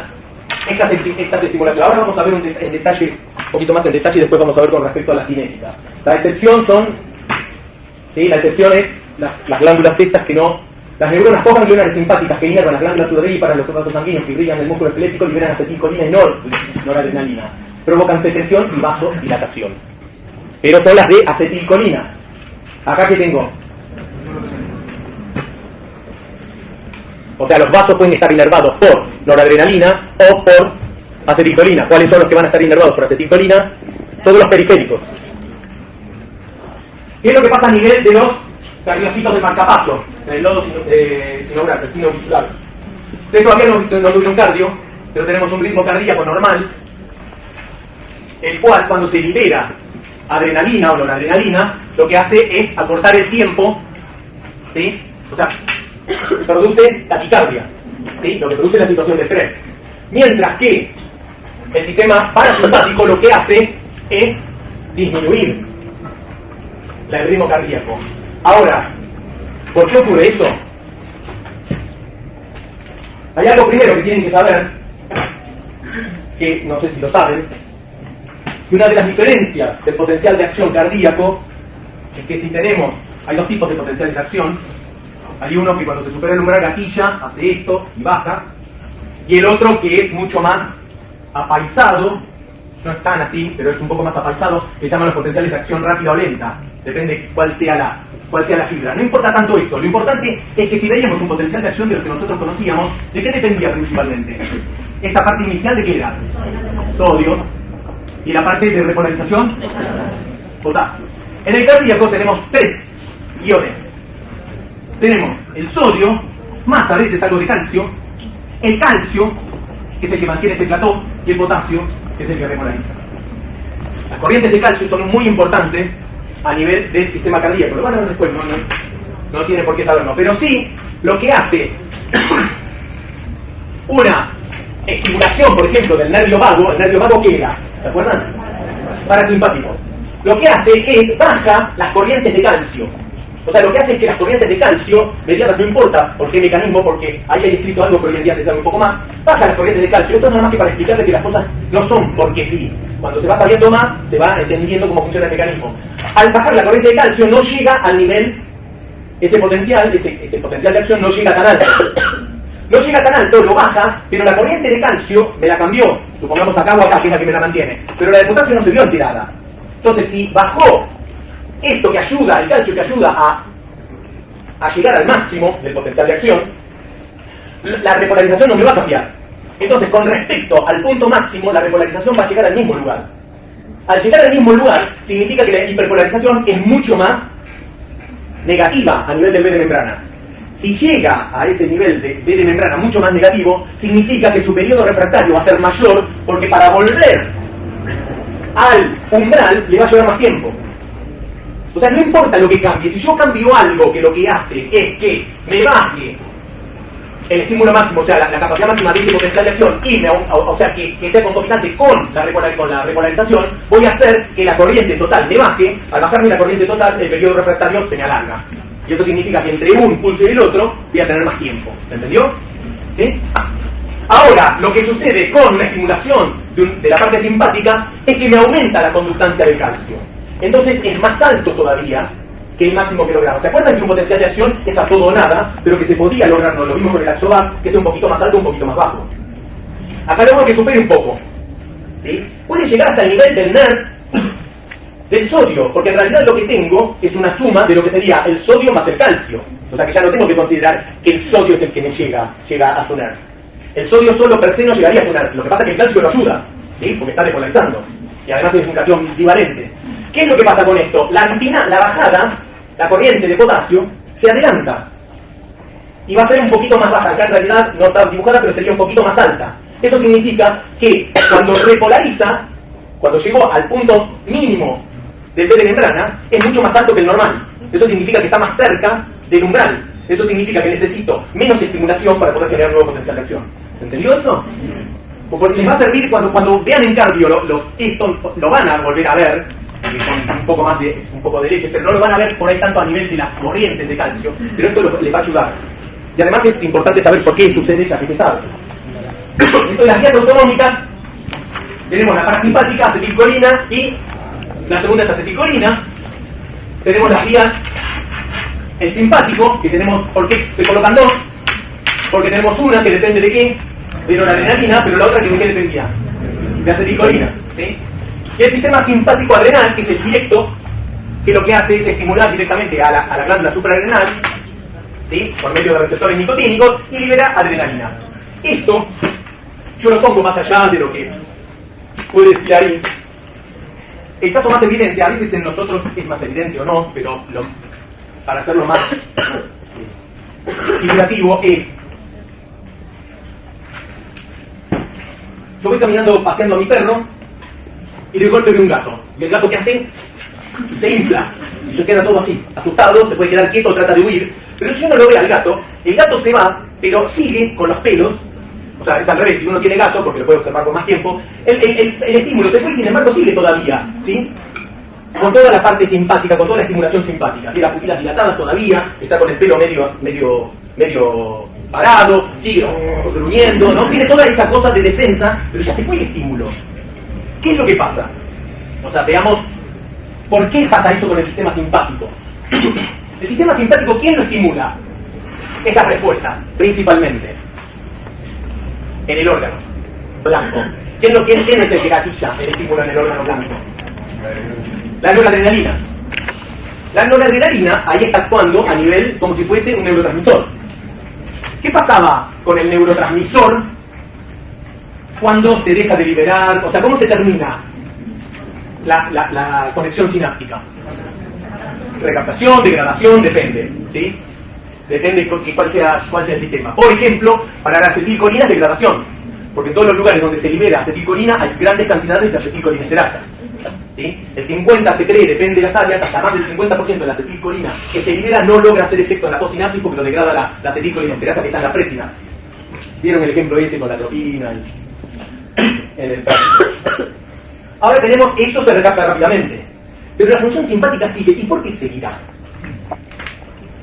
estas estimulaciones. Ahora vamos a ver en detalle, un poquito más en detalle, y después vamos a ver con respecto a la cinética. La excepción es las glándulas estas que no... Las neuronas coganglionares simpáticas que inervan las glándulas sudoríparas, los vasos sanguíneos que irrigan el músculo esquelético, liberan acetilcolina y noradrenalina. Provocan secreción y vasodilatación. Pero son las de acetilcolina. Acá que tengo. O sea, los vasos pueden estar inervados por noradrenalina o por acetilcolina. ¿Cuáles son los que van a estar inervados por acetilcolina? Todos los periféricos. ¿Qué es lo que pasa a nivel de los cardiocitos de marcapaso? En el nodo sinoauricular. Ustedes todavía no tuvieron cardio, pero tenemos un ritmo cardíaco normal, el cual cuando se libera adrenalina o noradrenalina, lo que hace es acortar el tiempo, ¿sí? O sea, produce taquicardia, ¿sí? Lo que produce la situación de estrés. Mientras que el sistema parasimpático lo que hace es disminuir el ritmo cardíaco. Ahora, ¿por qué ocurre esto? Hay algo primero que tienen que saber, que no sé si lo saben, que una de las diferencias del potencial de acción cardíaco es que si hay dos tipos de potenciales de acción. Hay uno que cuando se supera el umbral gatilla, hace esto y baja, y el otro que es mucho más apaisado, no es tan así, pero es un poco más apaisado, que llaman los potenciales de acción rápida o lenta, depende cuál sea la fibra. No importa tanto esto, lo importante es que si veíamos un potencial de acción de los que nosotros conocíamos, ¿de qué dependía principalmente? Esta parte inicial, ¿de qué era? Sodio. Y la parte de repolarización, potasio. En el cardíaco tenemos 3 iones. Tenemos el sodio, más a veces algo de calcio, el calcio, que es el que mantiene este plató, y el potasio, que es el que repolariza. Las corrientes de calcio son muy importantes a nivel del sistema cardíaco. Lo van a ver después, no tiene por qué saberlo. Pero sí, lo que hace una estimulación, por ejemplo, del nervio vago, ¿el nervio vago qué era? ¿Se acuerdan? Parasimpático. Lo que hace es baja las corrientes de calcio. O sea, lo que hace es que las corrientes de calcio, mediadas, no importa por qué mecanismo, porque ahí hay escrito algo, pero hoy en día se sabe un poco más, bajan las corrientes de calcio. Esto es nada más que para explicarle que las cosas no son porque sí. Cuando se va sabiendo más, se va entendiendo cómo funciona el mecanismo. Al bajar la corriente de calcio no llega al nivel, ese potencial de acción no llega tan alto. No llega tan alto, lo baja, pero la corriente de calcio me la cambió. Supongamos acá o acá, que es la que me la mantiene. Pero la de potasio no se vio alterada. Entonces, si bajó esto que ayuda, el calcio que ayuda a llegar al máximo del potencial de acción, la repolarización no me va a cambiar. Entonces, con respecto al punto máximo, la repolarización va a llegar al mismo lugar. Al llegar al mismo lugar, significa que la hiperpolarización es mucho más negativa a nivel del B de membrana. Si llega a ese nivel de B de membrana mucho más negativo, significa que su periodo refractario va a ser mayor, porque para volver al umbral le va a llevar más tiempo. O sea, no importa lo que cambie, si yo cambio algo que lo que hace es que me baje el estímulo máximo, o sea, la capacidad máxima de ese potencial de acción, y o sea, que sea concomitante con la repolarización, voy a hacer que la corriente total me baje. Al bajarme la corriente total, el periodo refractario se me alarga. Y eso significa que entre un pulso y el otro voy a tener más tiempo. ¿Me entendió? ¿Sí? Ahora, lo que sucede con la estimulación de la parte simpática es que me aumenta la conductancia del calcio. Entonces es más alto todavía que el máximo que logramos. ¿Se acuerdan que un potencial de acción es a todo o nada, pero que se podía lograr, no lo mismo con el Axovax, que es un poquito más alto, un poquito más bajo? Acá logro que supere un poco. ¿Sí? Puede llegar hasta el nivel del NERS del sodio, porque en realidad lo que tengo es una suma de lo que sería el sodio más el calcio. O sea que ya no tengo que considerar que el sodio es el que me llega a su NERS. El sodio solo per se no llegaría a su NERS. Lo que pasa es que el calcio lo ayuda, ¿sí? Porque está depolarizando. Y además es un cation bivalente. ¿Qué es lo que pasa con esto? La bajada, la corriente de potasio, se adelanta. Y va a ser un poquito más baja. Acá en realidad no está dibujada, pero sería un poquito más alta. Eso significa que cuando repolariza, cuando llegó al punto mínimo del B de membrana, es mucho más alto que el normal. Eso significa que está más cerca del umbral. Eso significa que necesito menos estimulación para poder generar un nuevo potencial de acción. ¿Se entendió eso? Porque les va a servir cuando vean en cardio esto lo van a volver a ver con un poco de leche, pero no lo van a ver por ahí tanto a nivel de las corrientes de calcio, pero esto les va a ayudar. Y además es importante saber por qué sucede, ya que se sabe. Entonces, las vías autonómicas, tenemos la parasimpática, acetilcolina, y la segunda es acetilcolina. Tenemos las vías, el simpático, que tenemos, ¿por qué se colocan dos? Porque tenemos una que depende de qué, de noradrenalina, pero la otra que de qué dependía, de acetilcolina, ¿sí? Y el sistema simpático adrenal, que es el directo, que lo que hace es estimular directamente a la glándula suprarrenal, ¿sí? Por medio de receptores nicotínicos, y libera adrenalina. Esto yo lo pongo más allá de lo que puede decir ahí. El caso más evidente, a veces en nosotros es más evidente o no, pero para hacerlo más figurativo es: yo voy caminando, paseando a mi perro, y de golpe veo un gato. Y el gato, ¿qué hace? Se infla. Y se queda todo así, asustado, se puede quedar quieto, trata de huir. Pero si uno lo ve al gato, el gato se va, pero sigue con los pelos. O sea, es al revés, si uno tiene gato, porque lo puede observar por más tiempo, el estímulo se fue y sin embargo sigue todavía, ¿sí? Con toda la parte simpática, con toda la estimulación simpática. Tiene las pupilas dilatadas todavía, está con el pelo medio parado, sigue gruñendo, ¿no? Tiene toda esa cosa de defensa, pero ya se fue el estímulo. ¿Qué es lo que pasa? O sea, veamos por qué pasa eso con el sistema simpático. El sistema simpático, ¿quién lo estimula? Esas respuestas, principalmente. En el órgano blanco. ¿Quién es el que gatilla el estímulo en el órgano blanco? La noradrenalina. La noradrenalina ahí está actuando a nivel como si fuese un neurotransmisor. ¿Qué pasaba con el neurotransmisor cuando se deja de liberar? O sea, ¿cómo se termina la conexión sináptica? Recaptación, degradación, depende, ¿sí? Depende de cuál sea el sistema. Por ejemplo, para la acetilcolina es degradación, porque en todos los lugares donde se libera acetilcolina hay grandes cantidades de acetilcolinesterasa, ¿sí? El 50 se cree, depende de las áreas, hasta más del 50% de la acetilcolina que se libera no logra hacer efecto en la posinapsis porque lo degrada la acetilcolinesterasa que está en la presinapsis. ¿Vieron el ejemplo ese con la atropina? Ahora tenemos, eso se recapta rápidamente, pero la función simpática sigue. ¿Y por qué seguirá?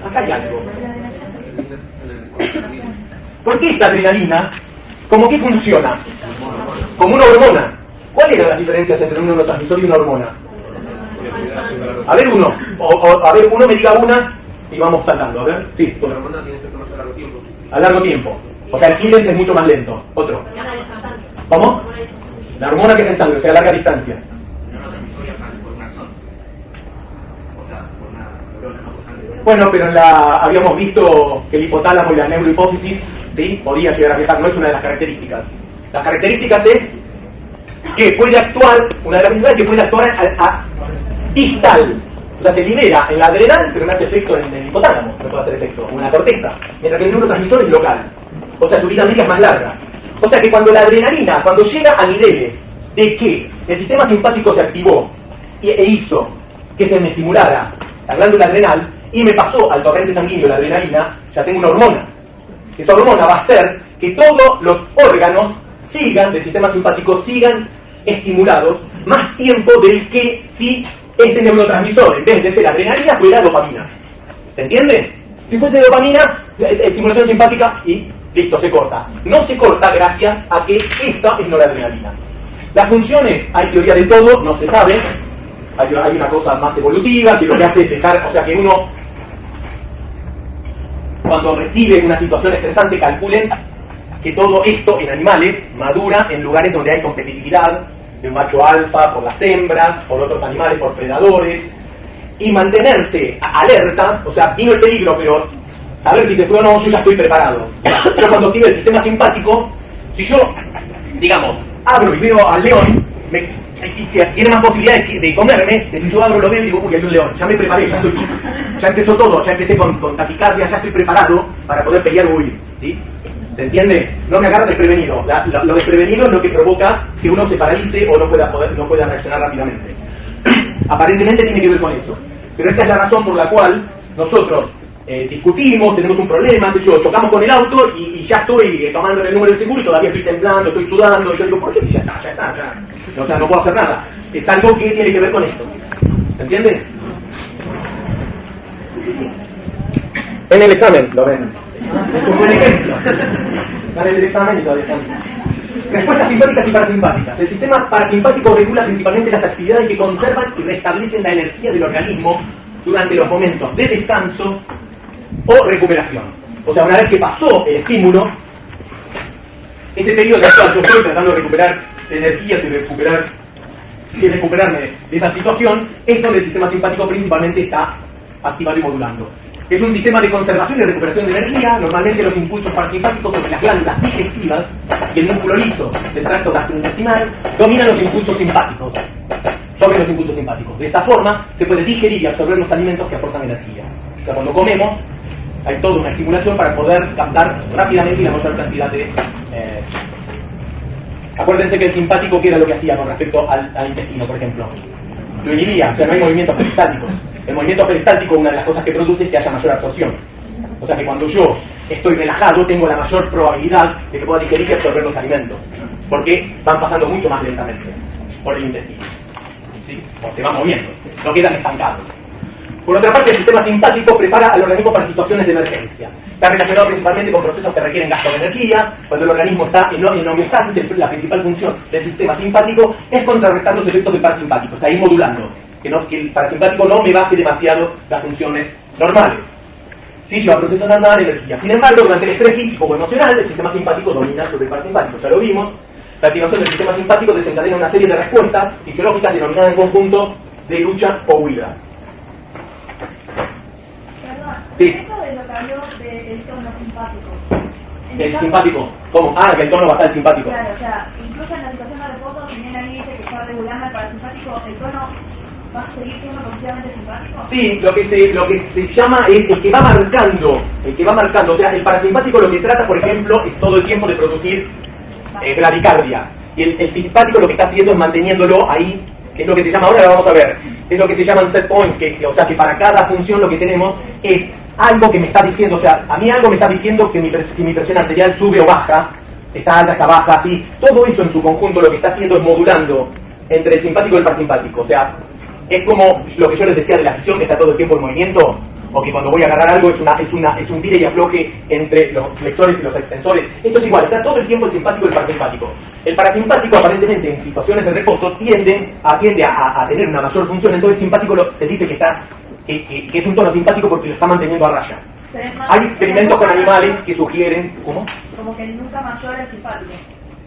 acá hay algo. ¿Por qué esta adrenalina, como que funciona? Como una hormona. ¿Cuáles eran las diferencias entre un neurotransmisor y una hormona? A ver uno, a ver uno me diga una y vamos saltando, a ver, sí. La hormona tiene que tomarse a largo tiempo. A largo tiempo. O sea, el clearance es mucho más lento. Otro. ¿Cómo? La hormona que está en sangre, o sea, a larga distancia. Bueno, pero habíamos visto que el hipotálamo y la neurohipófisis, ¿sí?, podía llegar a viajar, no es una de las características. Las características es que puede actuar, una de las principales, que puede actuar a distal. O sea, se libera en la adrenal, pero no hace efecto en el hipotálamo, no puede hacer efecto, en una corteza. Mientras que el neurotransmisor es local. O sea, su vida media es más larga. O sea que cuando la adrenalina, cuando llega a niveles de que el sistema simpático se activó e hizo que se me estimulara la glándula adrenal y me pasó al torrente sanguíneo la adrenalina, ya tengo una hormona. Esa hormona va a hacer que todos los órganos del sistema simpático sigan estimulados más tiempo del que si este neurotransmisor, en vez de ser adrenalina, fuera dopamina. ¿Se entiende? Si fuese dopamina, estimulación simpática y listo, se corta. No se corta gracias a que esta es noradrenalina. Las funciones, hay teoría de todo, no se sabe. Hay una cosa más evolutiva que lo que hace es dejar, o sea que uno, cuando recibe una situación estresante, calculen que todo esto en animales madura en lugares donde hay competitividad, de un macho alfa por las hembras, por otros animales, por predadores, y mantenerse alerta, o sea, vino el peligro, pero saber si se fue o no, yo ya estoy preparado. Yo cuando active el sistema simpático, si yo, digamos, abro y veo al león, y tiene más posibilidades de comerme, que si yo abro, lo veo y digo, uy, hay un león, ya me preparé, ya empezó todo, ya empecé con taquicardia, ya estoy preparado para poder pelear o huir, ¿sí? ¿Se entiende? No me agarra desprevenido. Lo desprevenido es lo que provoca que uno se paralice o no pueda reaccionar rápidamente. Aparentemente tiene que ver con eso. Pero esta es la razón por la cual nosotros discutimos, tenemos un problema, chocamos con el auto y ya estoy tomando el número del seguro y todavía estoy temblando, estoy sudando, y yo digo, ¿por qué si ya está? O sea, no puedo hacer nada. Es algo que tiene que ver con esto. ¿Se entiende? En el examen, lo ven. Es un buen ejemplo. Dan el examen y todavía están. Respuestas simpáticas y parasimpáticas. El sistema parasimpático regula principalmente las actividades que conservan y restablecen la energía del organismo durante los momentos de descanso o recuperación. O sea, una vez que pasó el estímulo, ese periodo en el cual yo estoy tratando de recuperar energías y recuperarme de esa situación, es donde el sistema simpático principalmente está activado y modulando. Es un sistema de conservación y recuperación de energía. Normalmente los impulsos parasimpáticos sobre las glándulas digestivas y el músculo liso del tracto gastrointestinal dominan los impulsos simpáticos sobre los impulsos simpáticos. De esta forma se puede digerir y absorber los alimentos que aportan energía. O sea, cuando comemos hay toda una estimulación para poder captar rápidamente la mayor cantidad de... Acuérdense que el simpático, ¿qué era lo que hacía con respecto al intestino, por ejemplo? Lo inhibía, o sea, no hay movimientos peristálticos. El movimiento peristáltico, una de las cosas que produce es que haya mayor absorción. O sea que cuando yo estoy relajado, tengo la mayor probabilidad de que pueda digerir y absorber los alimentos. Porque van pasando mucho más lentamente por el intestino. ¿Sí? O se van moviendo, no quedan estancados. Por otra parte, el sistema simpático prepara al organismo para situaciones de emergencia. Está relacionado principalmente con procesos que requieren gasto de energía. Cuando el organismo está en homeostasis, la principal función del sistema simpático es contrarrestar los efectos del parasimpático. Está ahí modulando. Que el parasimpático no me baje demasiado las funciones normales. Sí, lleva procesos normales de energía. Sin embargo, durante el estrés físico o emocional, el sistema simpático domina sobre el parasimpático. Ya lo vimos. La activación del sistema simpático desencadena una serie de respuestas fisiológicas denominadas en conjunto de lucha o huida. Perdón, Sí. esto de lo que habló del tono simpático. El simpático, ¿cómo? Ah, que el tono basal simpático. Claro, o sea, incluso en la situación de reposo, si bien ahí dice que está regulando el parasimpático, el tono va a seguir siendo positivamente simpático. Sí, lo que se llama es el que va marcando, o sea, el parasimpático lo que trata, por ejemplo, es todo el tiempo de producir bradicardia. Y el simpático lo que está haciendo es manteniéndolo ahí, que es lo que se llama, ahora lo vamos a ver, es lo que se llaman set point, o sea, que para cada función lo que tenemos es algo que me está diciendo, o sea, a mí algo me está diciendo que si mi presión arterial sube o baja, está alta, está baja, así, todo eso en su conjunto lo que está haciendo es modulando entre el simpático y el parasimpático, o sea, es como lo que yo les decía de la acción que está todo el tiempo en movimiento. o que cuando voy a agarrar algo es un tire y afloje entre los flexores y los extensores. Esto es igual, está todo el tiempo el simpático y el parasimpático. El parasimpático aparentemente en situaciones de reposo tiende a tener una mayor función, entonces el simpático se dice que es un tono simpático porque lo está manteniendo a raya. Hay experimentos con animales que sugieren... ¿Cómo? Como que nunca mayor el simpático.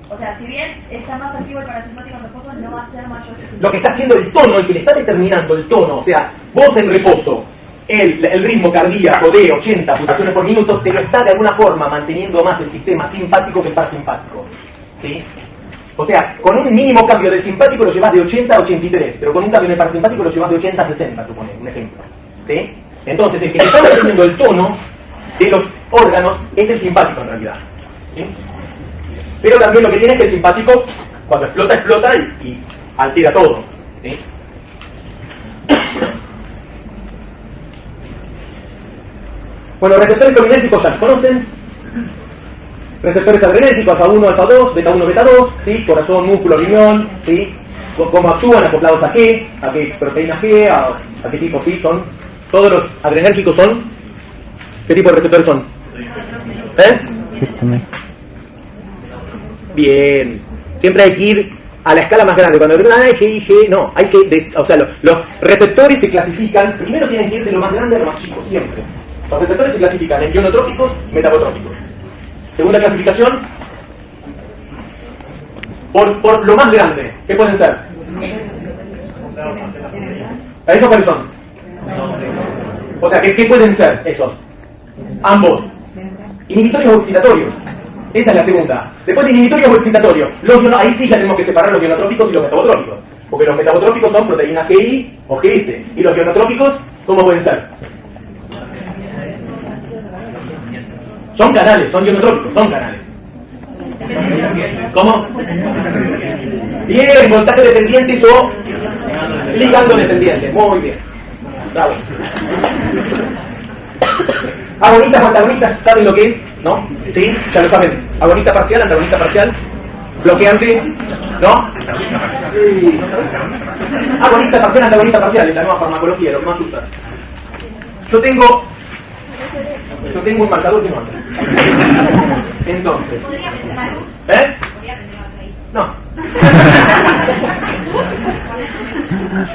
O sea, si bien está más activo el parasimpático en reposo, no va a ser mayor el simpático. Lo que está haciendo el tono, el que le está determinando el tono, o sea, vos en reposo, el ritmo cardíaco de 80 pulsaciones por minuto, te lo está de alguna forma manteniendo más el sistema simpático que el parasimpático. ¿Sí? O sea, con un mínimo cambio del simpático lo llevas de 80 a 83, pero con un cambio del parasimpático lo llevas de 80 a 60, supone, un ejemplo. ¿Sí? Entonces, el que está manteniendo el tono de los órganos es el simpático en realidad. ¿Sí? Pero también lo que tiene es que el simpático, cuando explota y altera todo. ¿Sí? Bueno, receptores colinérgicos ya los conocen. Receptores adrenérgicos, alfa 1, alfa 2, beta 1, beta 2, ¿sí? Corazón, músculo, riñón, ¿sí? ¿Cómo actúan? Acoplados a qué proteína G, a qué tipo, ¿sí? Son, todos los adrenérgicos son, ¿qué tipo de receptores son? Bien, siempre hay que ir a la escala más grande. Cuando no, hay que, o sea, los receptores se clasifican, primero tienen que ir de lo más grande a lo más chico, siempre. Los receptores se clasifican en ionotrópicos, metabotrópicos. Segunda clasificación, por lo más grande, ¿qué pueden ser? ¿A esos cuáles son? O sea, ¿qué pueden ser esos? Ambos. Inhibitorios o excitatorios. Esa es la segunda. Después de inhibitorios o excitatorios, ahí sí ya tenemos que separar los ionotrópicos y los metabotrópicos. Porque los metabotrópicos son proteínas GI o GS. Y los ionotrópicos, ¿cómo pueden ser? Son canales, son ionotrópicos, son canales. ¿Cómo? Bien, voltaje dependientes o ligando dependientes. Muy bien. Bravo. Agonistas o antagonistas, ¿saben lo que es? ¿No? ¿Sí? Ya lo saben. Agonista parcial, antagonista parcial. Bloqueante, ¿no? Sí, ¿no sabes? Agonista parcial, antagonista parcial, es la nueva farmacología, lo que más usa. Yo tengo un marcador que no anda. Entonces. No.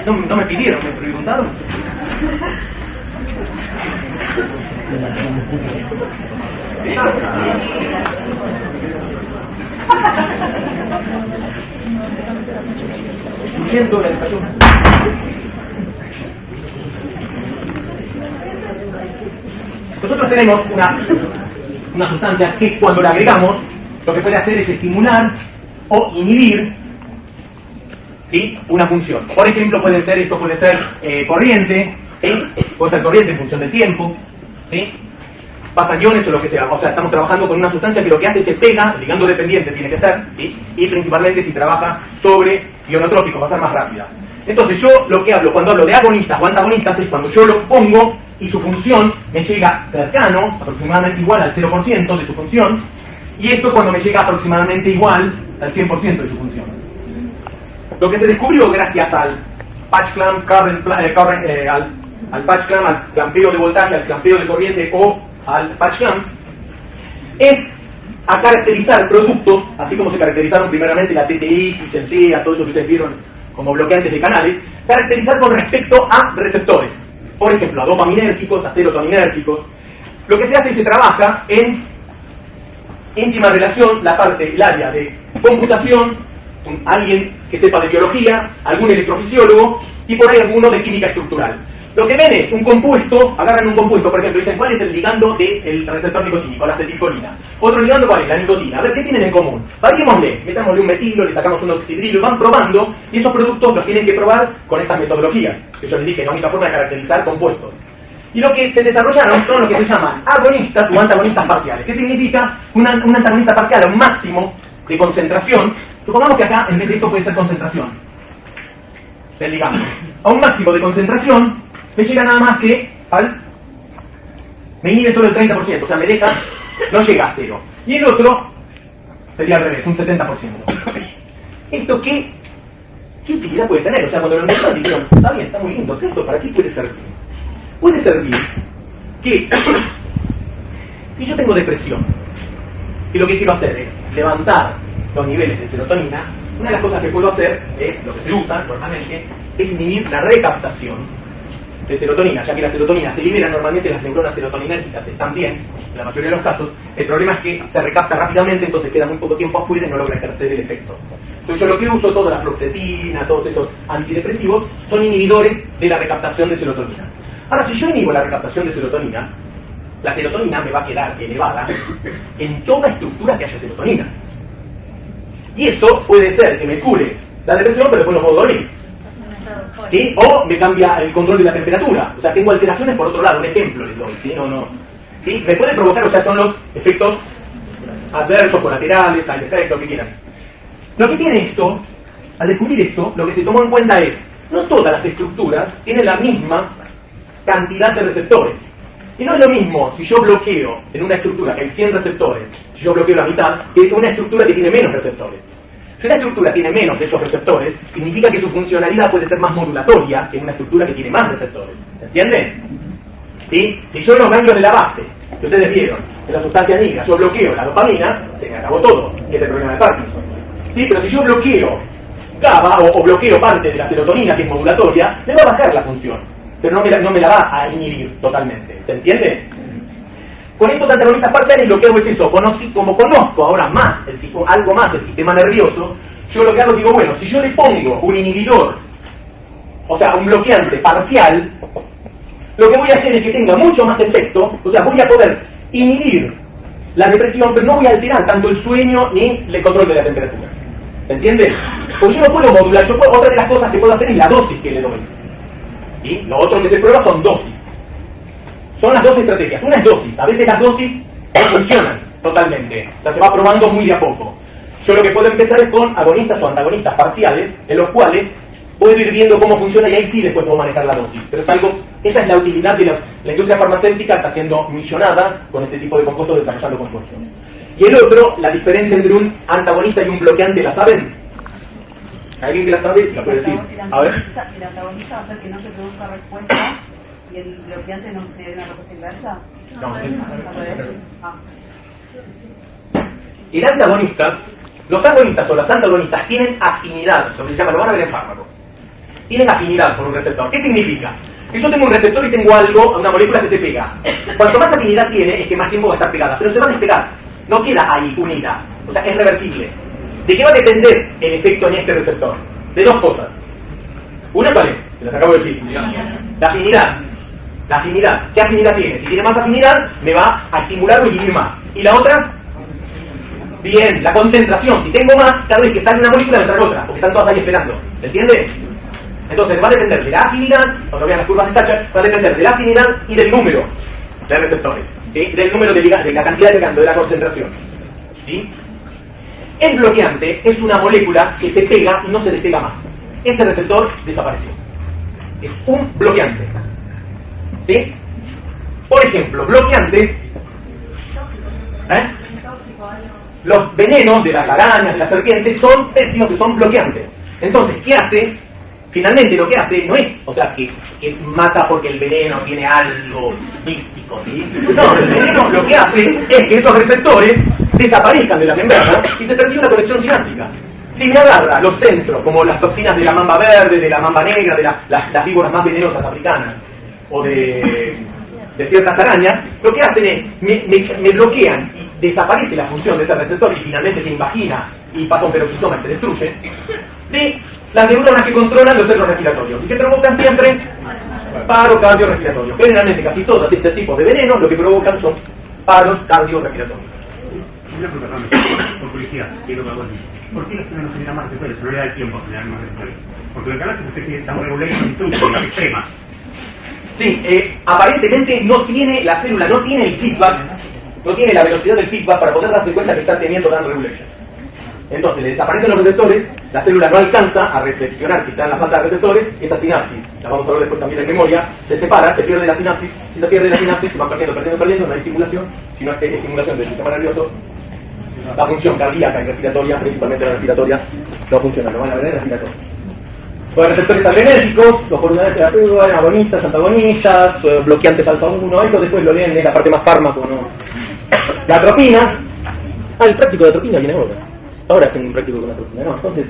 No me pidieron, me preguntaron. Incluyendo la educación. Nosotros tenemos una sustancia que cuando la agregamos lo que puede hacer es estimular o inhibir, ¿sí?, una función. Por ejemplo, esto puede ser corriente, ¿sí? Puede ser corriente en función del tiempo, ¿sí? Pasan iones o lo que sea. O sea, estamos trabajando con una sustancia que lo que hace es se pega, ligando dependiente tiene que ser, ¿sí? Y principalmente si trabaja sobre ionotrópicos va a ser más rápida. Entonces yo lo que hablo cuando hablo de agonistas o antagonistas es cuando yo lo pongo y su función me llega cercano, aproximadamente igual al 0% de su función, y esto es cuando me llega aproximadamente igual al 100% de su función. Lo que se descubrió gracias al patch clamp, al patch clamp, al clampeo de voltaje, al clampeo de corriente o al patch clamp, es a caracterizar productos, así como se caracterizaron primeramente la TTI, XLT, a todo eso que ustedes vieron como bloqueantes de canales, caracterizar con respecto a receptores. Por ejemplo, a dopaminérgicos, a serotoninérgicos. Lo que se hace es se trabaja en íntima relación el área de computación, con alguien que sepa de biología, algún electrofisiólogo y por ahí alguno de química estructural. Lo que ven es un compuesto, agarran un compuesto, por ejemplo, y dicen cuál es el ligando del receptor nicotínico, la acetilcolina. Otro ligando, ¿cuál es? La nicotina. A ver, ¿qué tienen en común? Variémosle, metámosle un metilo, le sacamos un oxidrilo, van probando, y esos productos los tienen que probar con estas metodologías, que yo les dije, la única forma de caracterizar compuestos. Y lo que se desarrollaron son lo que se llaman agonistas o antagonistas parciales. ¿Qué significa? Un antagonista parcial a un máximo de concentración. Supongamos que acá, en vez de esto, puede ser concentración del ligando. A un máximo de concentración, me llega nada más que me inhibe solo el 30%, o sea, me deja, no llega a cero. Y el otro sería al revés, un 70%. ¿Esto qué utilidad puede tener? O sea, cuando lo encontraron dijeron, está bien, está muy lindo, ¿esto para qué puede servir? Puede servir que si yo tengo depresión y lo que quiero hacer es levantar los niveles de serotonina, una de las cosas que puedo hacer es, lo que se usa normalmente, es inhibir la recaptación de serotonina, ya que la serotonina se libera normalmente, las neuronas serotoninérgicas están bien, en la mayoría de los casos. El problema es que se recapta rápidamente, entonces queda muy poco tiempo afuera y no logra ejercer el efecto. Entonces yo lo que uso, toda la fluoxetina, todos esos antidepresivos, son inhibidores de la recaptación de serotonina. Ahora, si yo inhibo la recaptación de serotonina, la serotonina me va a quedar elevada en toda estructura que haya serotonina. Y eso puede ser que me cure la depresión, pero después no puedo dormir. ¿Sí? O me cambia el control de la temperatura. O sea, tengo alteraciones por otro lado. Un ejemplo les doy. ¿Sí? ¿Sí? Me puede provocar, o sea, son los efectos adversos, colaterales, side effects, lo que quieran. Lo que tiene esto, al descubrir esto, lo que se tomó en cuenta es, no todas las estructuras tienen la misma cantidad de receptores. Y no es lo mismo si yo bloqueo en una estructura que hay 100 receptores, si yo bloqueo la mitad, que una estructura que tiene menos receptores. Si una estructura tiene menos de esos receptores, significa que su funcionalidad puede ser más modulatoria que una estructura que tiene más receptores. ¿Se entiende? ¿Sí? Si yo en los ganglios de la base, que ustedes vieron, de la sustancia negra, yo bloqueo la dopamina, se me acabó todo, que es el problema de Parkinson. ¿Sí? Pero si yo bloqueo GABA o bloqueo parte de la serotonina, que es modulatoria, me va a bajar la función, pero no me la va a inhibir totalmente. ¿Se entiende? Con estos antagonistas parciales lo que hago es eso, como conozco ahora más algo más el sistema nervioso, yo lo que hago digo, bueno, si yo le pongo un inhibidor, o sea, un bloqueante parcial, lo que voy a hacer es que tenga mucho más efecto, o sea, voy a poder inhibir la depresión, pero no voy a alterar tanto el sueño ni el control de la temperatura. ¿Se entiende? Porque yo no puedo modular, otra de las cosas que puedo hacer es la dosis que le doy. ¿Sí? Lo otro que se prueba son dosis. Son las dos estrategias. Una es dosis. A veces las dosis no funcionan totalmente. O sea, se va probando muy de a poco. Yo lo que puedo empezar es con agonistas o antagonistas parciales, en los cuales puedo ir viendo cómo funciona y ahí sí después puedo manejar la dosis. Pero esa es la utilidad de la industria farmacéutica, está siendo millonada con este tipo de compuestos, desarrollando compuestos. Y el otro, la diferencia entre un antagonista y un bloqueante, ¿la saben? ¿Alguien que la sabe? ¿La puede decir? A ver. ¿El antagonista va a hacer que no se produzca respuesta y el bloqueante no se dé una respuesta inversa? No, Al revés. El antagonista, los agonistas o las antagonistas tienen afinidad, lo que se llama, lo van a ver en fármaco. Tienen afinidad por un receptor. ¿Qué significa? Que yo tengo un receptor y tengo algo, una molécula que se pega. Cuanto más afinidad tiene, es que más tiempo va a estar pegada, pero se va a despegar. No queda ahí unida, o sea, es reversible. ¿De qué va a depender el efecto en este receptor? De dos cosas. Una, ¿cuál es? Se las acabo de decir. La afinidad. La afinidad. ¿Qué afinidad tiene? Si tiene más afinidad, me va a estimular o inhibir más. ¿Y la otra? Bien, la concentración. Si tengo más, cada vez que sale una molécula me trae otra, porque están todas ahí esperando. ¿Se entiende? Entonces va a depender de la afinidad, cuando vean las curvas de Thatcher, va a depender de la afinidad y del número de receptores. ¿Sí? Del número de la cantidad de ligando, de la concentración. ¿Sí? El bloqueante es una molécula que se pega y no se despega más. Ese receptor desapareció. Es un bloqueante. ¿Sí? Por ejemplo, bloqueantes. Los venenos de las arañas, de las serpientes, son péptidos que son bloqueantes. Entonces, ¿qué hace? Finalmente lo que hace no es, o sea, que mata porque el veneno tiene algo místico, ¿sí? No, el veneno lo que hace es que esos receptores desaparezcan de la membrana y se perdió una conexión sináptica. Si me agarra los centros, como las toxinas de la mamba verde, de la mamba negra, de las víboras más venenosas africanas, o de ciertas arañas, lo que hacen es, me bloquean y desaparece la función de ese receptor y finalmente se invagina y pasa un peroxisoma y se destruye, de las neuronas que controlan los centros respiratorios y que provocan siempre paro cardiorrespiratorio. Generalmente casi todos este tipo de venenos lo que provocan son paros cardiorrespiratorios. Una pregunta, por curiosidad, quiero que hago así. ¿Por qué la célula no genera más receptores? No le da el tiempo a generar más receptores. Porque lo que hablas es una especie de downregulation extrema. Sí, aparentemente la célula no tiene el feedback, no tiene la velocidad del feedback para poder darse cuenta que está teniendo downregulation. Entonces le desaparecen los receptores, la célula no alcanza a reflexionar que está en la falta de receptores, esa sinapsis, la vamos a ver después también en memoria, se separa, se pierde la sinapsis, si se pierde la sinapsis se va perdiendo, no hay estimulación, si no hay estimulación del sistema nervioso, la función cardíaca y respiratoria, principalmente la respiratoria, no funciona, lo van a ver en respiratoria. Los receptores adrenérgicos, los hormonales terapéuticos, agonistas, antagonistas, bloqueantes alfa 1, esto después lo leen, es la parte más fármaco, ¿no? La atropina, el práctico de atropina viene ahora hacen un práctico con atropina, ¿no? Entonces,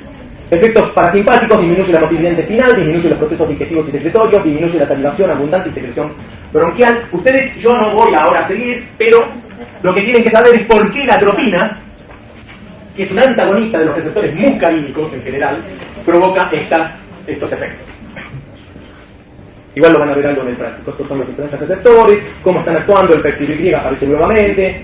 efectos parasimpáticos, disminuye la motilidad intestinal, disminuye los procesos digestivos y secretorios, disminuye la salivación abundante y secreción bronquial. Ustedes, yo no voy ahora a seguir, pero lo que tienen que saber es por qué la atropina, que es un antagonista de los receptores muscarínicos en general, provoca estos efectos. Igual lo van a ver algo en el práctico. Estos son los diferentes receptores, cómo están actuando, el péptido Y aparece nuevamente,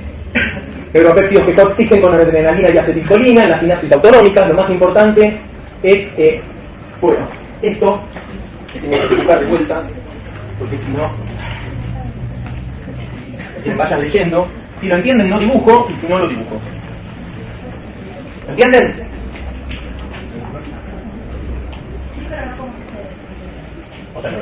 neuropéptidos que coexigen con adrenalina y acetilcolina en la sinapsis autonómica. Lo más importante es, bueno, esto que tengo que dibujar de vuelta, porque si no, que vayan leyendo. Si lo entienden, no dibujo, y si no, lo dibujo. ¿Entienden? Sí, pero no como ustedes. O sea, no.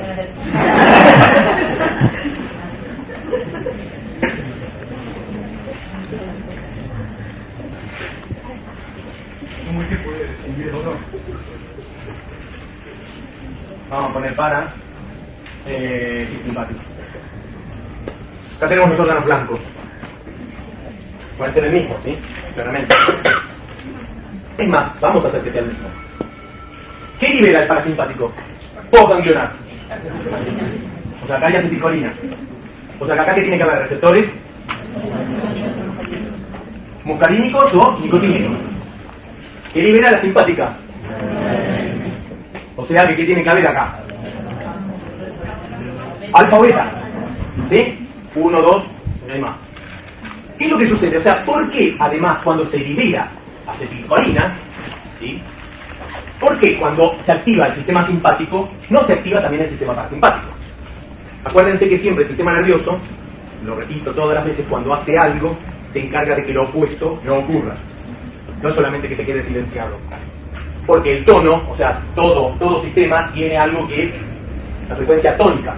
¿Cómo es que puede distinguir el otro? Vamos a poner para simpático. Acá tenemos los órganos blancos. Puede ser el mismo, ¿sí? Claramente. Es más, vamos a hacer que sea el mismo. ¿Qué libera el parasimpático? Postganglionar. O sea, acá hay acetilcolina. O sea, que acá que tiene que haber receptores muscarínicos o nicotínicos. ¿Qué libera la simpática? O sea, que ¿qué tiene que haber acá? Alfa o beta. ¿Sí? 1, 2, no hay más. ¿Qué es lo que sucede? O sea, ¿por qué además cuando se libera acetilcolina, ¿sí? ¿Por qué cuando se activa el sistema simpático no se activa también el sistema parasimpático? Acuérdense que siempre el sistema nervioso, lo repito todas las veces, cuando hace algo se encarga de que lo opuesto no ocurra, no solamente que se quede silenciado, porque el tono, o sea, todo sistema tiene algo que es la frecuencia tónica.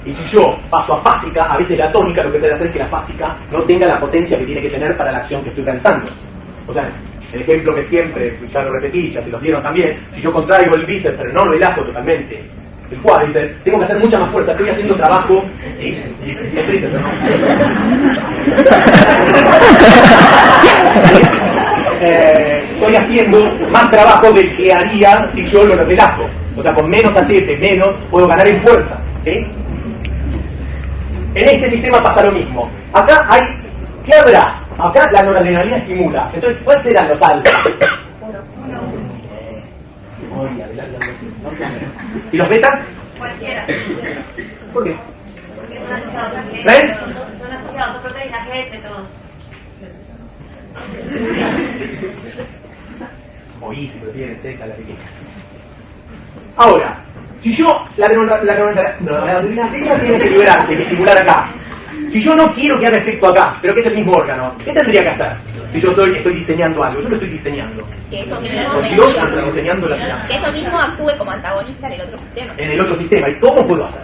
Y si yo paso a fásica, a veces la tónica lo que puede hacer es que la fásica no tenga la potencia que tiene que tener para la acción que estoy realizando. O sea, el ejemplo que siempre, ya lo repetí, ya se los dieron también, si yo contraigo el bíceps pero no relajo totalmente el cuádriceps, tengo que hacer mucha más fuerza, estoy haciendo trabajo, ¿sí? El tríceps, ¿no? Estoy haciendo más trabajo del que haría si yo lo relajo. O sea, con menos atete, menos, puedo ganar en fuerza, ¿sí? En este sistema pasa lo mismo. Acá hay, ¿qué habrá? Acá la noradrenalina estimula. Entonces, ¿cuáles serán los alfa? ¿Y los beta? Cualquiera. ¿Por qué? Porque son asociados a GS. ¿Ven? Son asociados a proteínas GS todos. Oí, si prefieren Z, la que quieran. Ahora, si yo, la noradrenalina tiene que liberarse, que estimular acá. Si yo no quiero que haga efecto acá, pero que es el mismo órgano, ¿qué tendría que hacer? Si yo estoy diseñando algo, yo lo estoy diseñando. Que eso mismo, Porque yo estoy diseñando la sinapsis. que eso mismo actúe como antagonista en el otro sistema. En el otro sistema, ¿y cómo puedo hacer?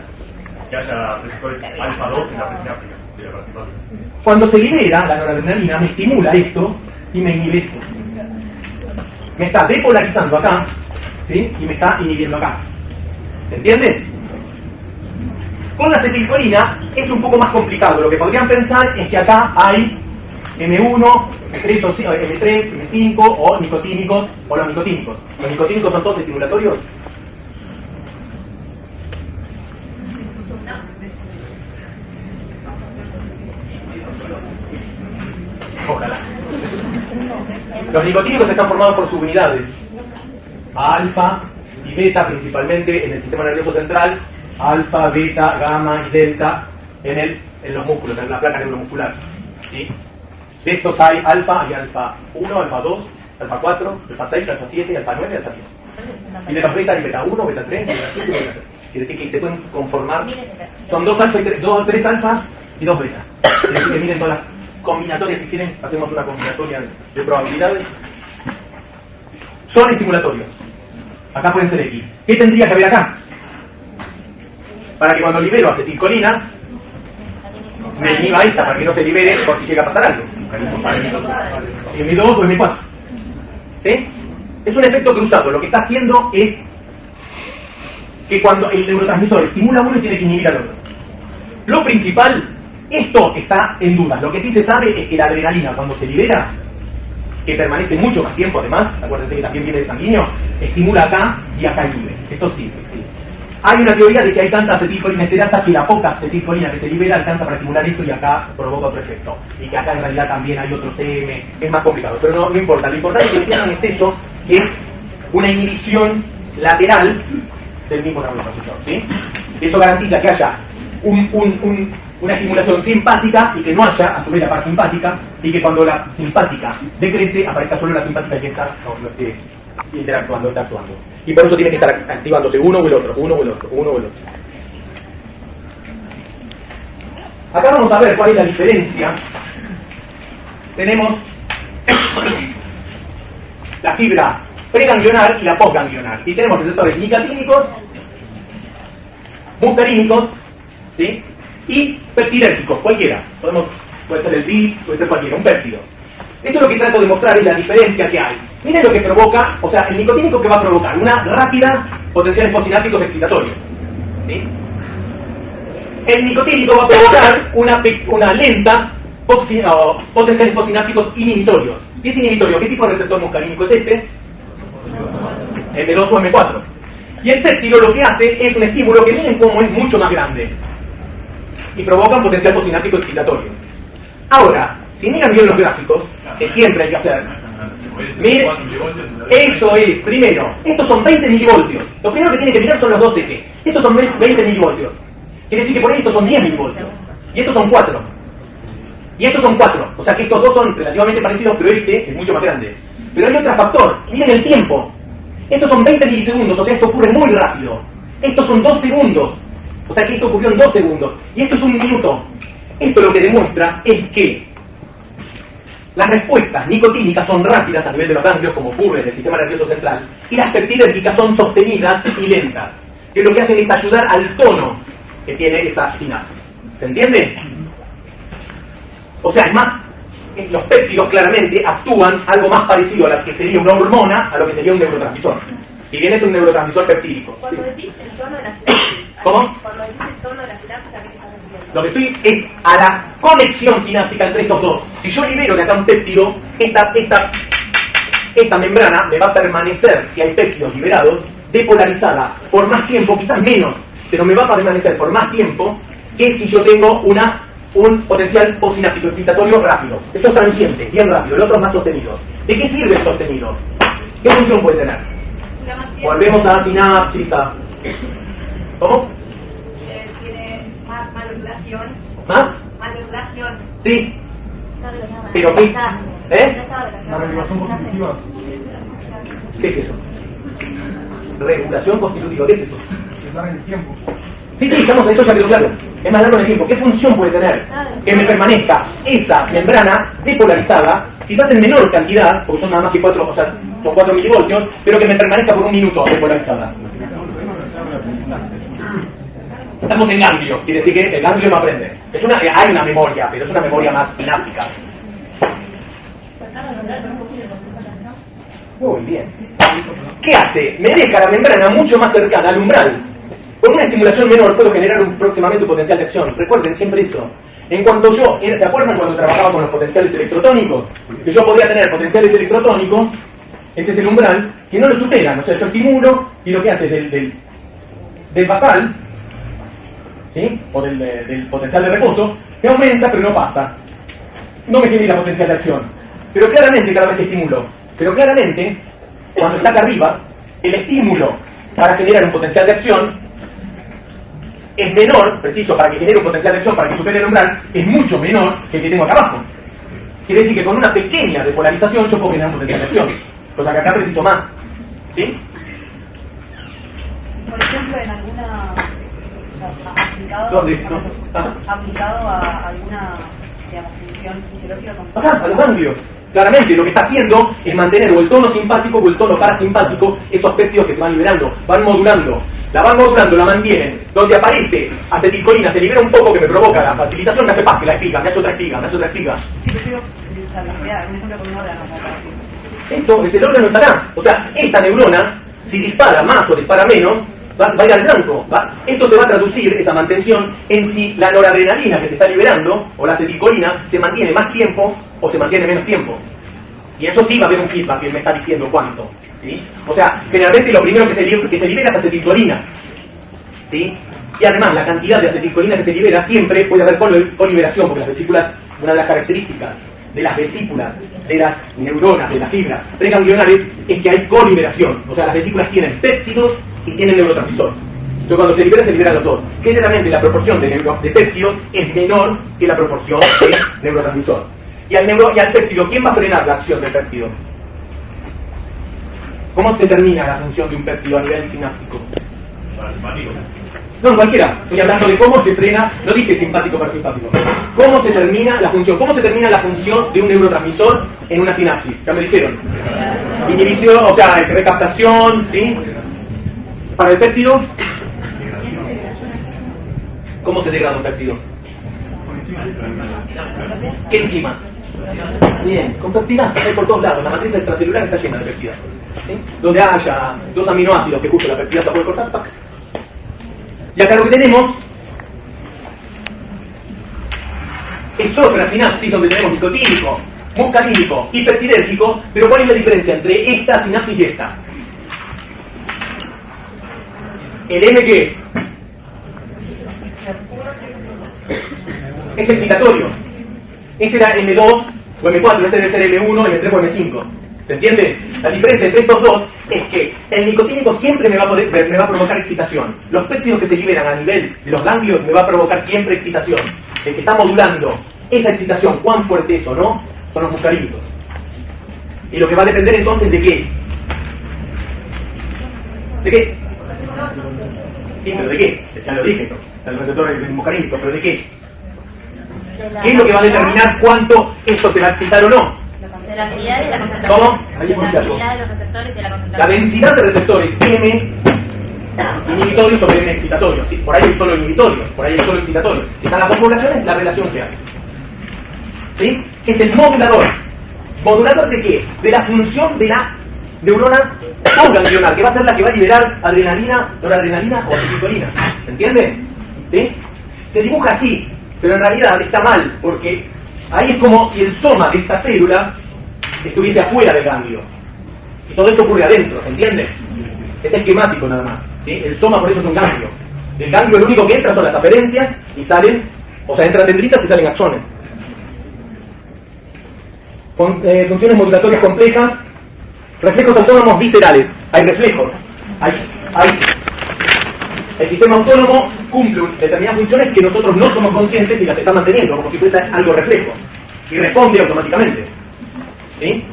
Que haya receptores alfa 2 en la presináptica de la parasimpática. Cuando se libera la noradrenalina, me estimula esto y me inhibe esto. Me está depolarizando acá, ¿sí? Y me está inhibiendo acá. ¿Se entiende? Con la acetilcolina es un poco más complicado. Lo que podrían pensar es que acá hay M1, M3, M3, M5 o nicotínicos o los nicotínicos. ¿Los nicotínicos son todos estimulatorios? Ojalá. Los nicotínicos están formados por subunidades. Alfa y beta principalmente en el sistema nervioso central, alfa, beta, gamma y delta en los músculos, en la placa neuromuscular. ¿Sí? De estos hay alfa, hay alfa 1, alfa 2, alfa 4, alfa 6, alfa 7, y alfa 9 y alfa 10. Y de los beta hay beta 1, beta 3, beta 7 y beta 6. Quiere decir que se pueden conformar, son 2 alfa y 3 alfa y 2 beta. Quiere decir que miren todas las combinatorias, si quieren, hacemos una combinatoria de probabilidades. Son estimulatorios. Acá pueden ser X. ¿Qué tendría que haber acá? Para que cuando libero acetilcolina, me inhiba esta, para que no se libere por si llega a pasar algo. M2 o M4. ¿Sí? Es un efecto cruzado. Lo que está haciendo es que cuando el neurotransmisor estimula a uno y tiene que inhibir al otro. Lo principal, esto está en duda. Lo que sí se sabe es que la adrenalina, cuando se libera, que permanece mucho más tiempo además, acuérdense que también viene de sanguíneo, estimula acá y acá inhibe. Esto sí, sí. Hay una teoría de que hay tanta acetilcolina esterasa que la poca acetilcolina que se libera alcanza para estimular esto y acá provoca otro efecto. Y que acá en realidad también hay otro CM, es más complicado. Pero no importa, lo importante es que entiendan es eso, que es una inhibición lateral del mismo neurotransmisor, ¿sí? Eso garantiza que haya una estimulación simpática y que no haya, a su vez, la parasimpática, y que cuando la simpática decrece, aparezca solo la simpática que está interactuando, está actuando. Y por eso tiene que estar activándose uno o el otro, uno o el otro, uno o el otro. Acá vamos a ver cuál es la diferencia. Tenemos la fibra preganglionar y la postganglionar. Y tenemos receptores nicotínicos, muscarínicos, ¿sí? Y peptidérgicos, cualquiera. Puede ser el PI, puede ser cualquiera, un péptido. Esto es lo que trato de mostrar, es la diferencia que hay. Miren lo que provoca, o sea, el nicotínico que va a provocar una rápida potenciales postsinápticos excitatorios, ¿sí? El nicotínico va a provocar una lenta potenciales postsinápticos inhibitorios. Si es inhibitorio, ¿qué tipo de receptor muscarínico es este? M2 o M4. Y el péptido lo que hace es un estímulo que miren cómo es mucho más grande y provoca un potencial postsináptico excitatorio. Ahora, si miran bien los gráficos, que siempre hay que hacer, miren, eso es, primero, estos son 20 milivoltios. Lo primero que tienen que mirar son los dos ejes. Estos son 20 milivoltios. Quiere decir que por ahí estos son 10 milivoltios. Y estos son 4. Y estos son 4. O sea que estos dos son relativamente parecidos, pero este es mucho más grande. Pero hay otro factor. Miren el tiempo. Estos son 20 milisegundos, o sea, esto ocurre muy rápido. Estos son 2 segundos. O sea que esto ocurrió en 2 segundos. Y esto es 1 minuto. Esto lo que demuestra es que las respuestas nicotínicas son rápidas a nivel de los ganglios, como ocurre en el sistema nervioso central, y las peptidérgicas son sostenidas y lentas, que lo que hacen es ayudar al tono que tiene esa sinapsis. ¿Se entiende? O sea, es más, los péptidos claramente actúan algo más parecido a lo que sería una hormona, a lo que sería un neurotransmisor. Si bien es un neurotransmisor peptídico. Cuando decís el tono de la sinapsis, ¿cómo? Cuando decís el tono de la sinapsis, ¿a qué te estás refiriendo? Lo que estoy es a la conexión sináptica entre estos dos. Si yo libero de acá un péptido, esta membrana me va a permanecer, si hay péptidos liberados, depolarizada por más tiempo, quizás menos, pero me va a permanecer por más tiempo que si yo tengo un potencial postsináptico excitatorio rápido. Esto es transiente, bien rápido, el otro es más sostenido. ¿De qué sirve el sostenido? ¿Qué función puede tener? Volvemos a sinapsis, ¿cómo? Tiene más manipulación. ¿Más? Manipulación. Sí. ¿Pero qué? La regulación constitutiva. ¿Qué es eso? Regulación constitutiva, ¿qué es eso? Es dar en el tiempo. Sí, eso ya quedó claro. Es más largo en el tiempo. ¿Qué función puede tener? Que me permanezca esa membrana depolarizada, quizás en menor cantidad, porque son nada más que 4, o sea, son 4 milivoltios, pero que me permanezca por 1 minuto depolarizada. Estamos en ganglio, quiere decir que el ganglio no aprende. Hay una memoria, pero es una memoria más sináptica. Muy bien. ¿Qué hace? Me deja la membrana mucho más cercana al umbral. Con una estimulación menor puedo generar próximamente un potencial de acción. Recuerden siempre eso. En cuanto ¿se acuerdan cuando trabajaba con los potenciales electrotónicos? Que yo podía tener potenciales electrotónicos, este es el umbral, que no lo superan. O sea, yo estimulo y lo que hace es del basal, ¿sí? O del potencial de reposo, que aumenta pero no pasa. No me genera potencial de acción. Pero claramente cada vez que estimulo, cuando está acá arriba, el estímulo para generar un potencial de acción es menor, preciso, para que genere un potencial de acción, para que supere el umbral, es mucho menor que el que tengo acá abajo. Quiere decir que con una pequeña depolarización yo puedo generar un potencial de acción, cosa que acá preciso más. ¿Sí? Por ejemplo, en alguna... ¿Dónde? No. Aplicado a alguna, digamos, función fisiológica. Acá, a los ganglios. Claramente lo que está haciendo es mantener o el tono simpático o el tono parasimpático, esos péptidos que se van liberando, van modulando, la mantienen. Donde aparece acetilcolina, se libera un poco que me provoca la facilitación, me hace paz, que la espiga, me hace otra espiga. Sí, pero digo, un ejemplo con un órgano. Esto es el órgano está acá. O sea, esta neurona, si dispara más o dispara menos, va a ir al blanco. Esto se va a traducir, esa mantención, en si la noradrenalina que se está liberando, o la acetilcolina, se mantiene más tiempo o se mantiene menos tiempo. Y eso sí va a haber un feedback que me está diciendo cuánto. ¿Sí? O sea, generalmente lo primero que se libera es acetilcolina. ¿Sí? Y además la cantidad de acetilcolina que se libera siempre puede haber coliberación, porque las vesículas, una de las características de las vesículas, de las neuronas, de las fibras preganglionares, es que hay coliberación. O sea, las vesículas tienen péptidos y tienen neurotransmisor. Entonces cuando se liberan los dos. Generalmente la proporción de péptidos es menor que la proporción de neurotransmisor. Y al péptido, ¿quién va a frenar la acción del péptido? ¿Cómo se termina la función de un péptido a nivel sináptico? No, cualquiera. Estoy hablando de cómo se frena, no dije simpático parasimpático. ¿Cómo se termina la función? ¿Cómo se termina la función de un neurotransmisor en una sinapsis? Ya me dijeron. Inhibición, o sea, recaptación, ¿sí? Para el péptido, ¿cómo se degrada un péptido? ¿Qué enzima? Bien, con peptinas hay por todos lados. La matriz extracelular está llena de peptidas. ¿Sí? Donde haya 2 aminoácidos que justo la peptidasa puede cortar, ¡pac! Y acá lo que tenemos es otra sinapsis donde tenemos nicotínico, muscarínico y peptidérgico, pero ¿cuál es la diferencia entre esta sinapsis y esta? ¿El M qué es? Es excitatorio. Este era M2 o M4, este debe ser M1, M3 o M5. ¿Se entiende? La diferencia entre estos dos es que el nicotínico siempre me va a provocar excitación. Los péptidos que se liberan a nivel de los ganglios me va a provocar siempre excitación. El que está modulando esa excitación, cuán fuerte es o no, son los muscarínicos. Y lo que va a depender entonces de qué. ¿De qué? Sí, pero ¿de qué? Ya lo dije, ¿no? El receptor del muscarínico, pero ¿de qué? ¿Qué es lo que va a determinar cuánto esto se va a excitar o no? De la actividad y de la concentración. ¿Cómo? De la actividad de los receptores y de la La concentración. densidad de receptores M inhibitorios sobre M excitatorios. ¿Sí? Por ahí hay solo inhibitorios, por ahí hay solo excitatorios. Si están las dos poblaciones, la relación que hay. ¿Sí? Es el modulador. ¿Modulador de qué? De la función de la neurona ganglionar, que va a ser la que va a liberar adrenalina, noradrenalina o acetilcolina. ¿Se entiende? ¿Sí? Se dibuja así, pero en realidad está mal, porque ahí es como si el soma de esta célula estuviese afuera del ganglio. Y todo esto ocurre adentro, ¿se entiende? Es esquemático nada más. ¿Sí? El soma por eso es un ganglio. Del ganglio lo único que entra son las aferencias y salen, o sea, entran dendritas y salen axones. Con funciones modulatorias complejas, reflejos autónomos viscerales. Hay reflejos. El sistema autónomo cumple determinadas funciones que nosotros no somos conscientes y las está manteniendo, como si fuese algo reflejo. Y responde automáticamente. ¿Sí?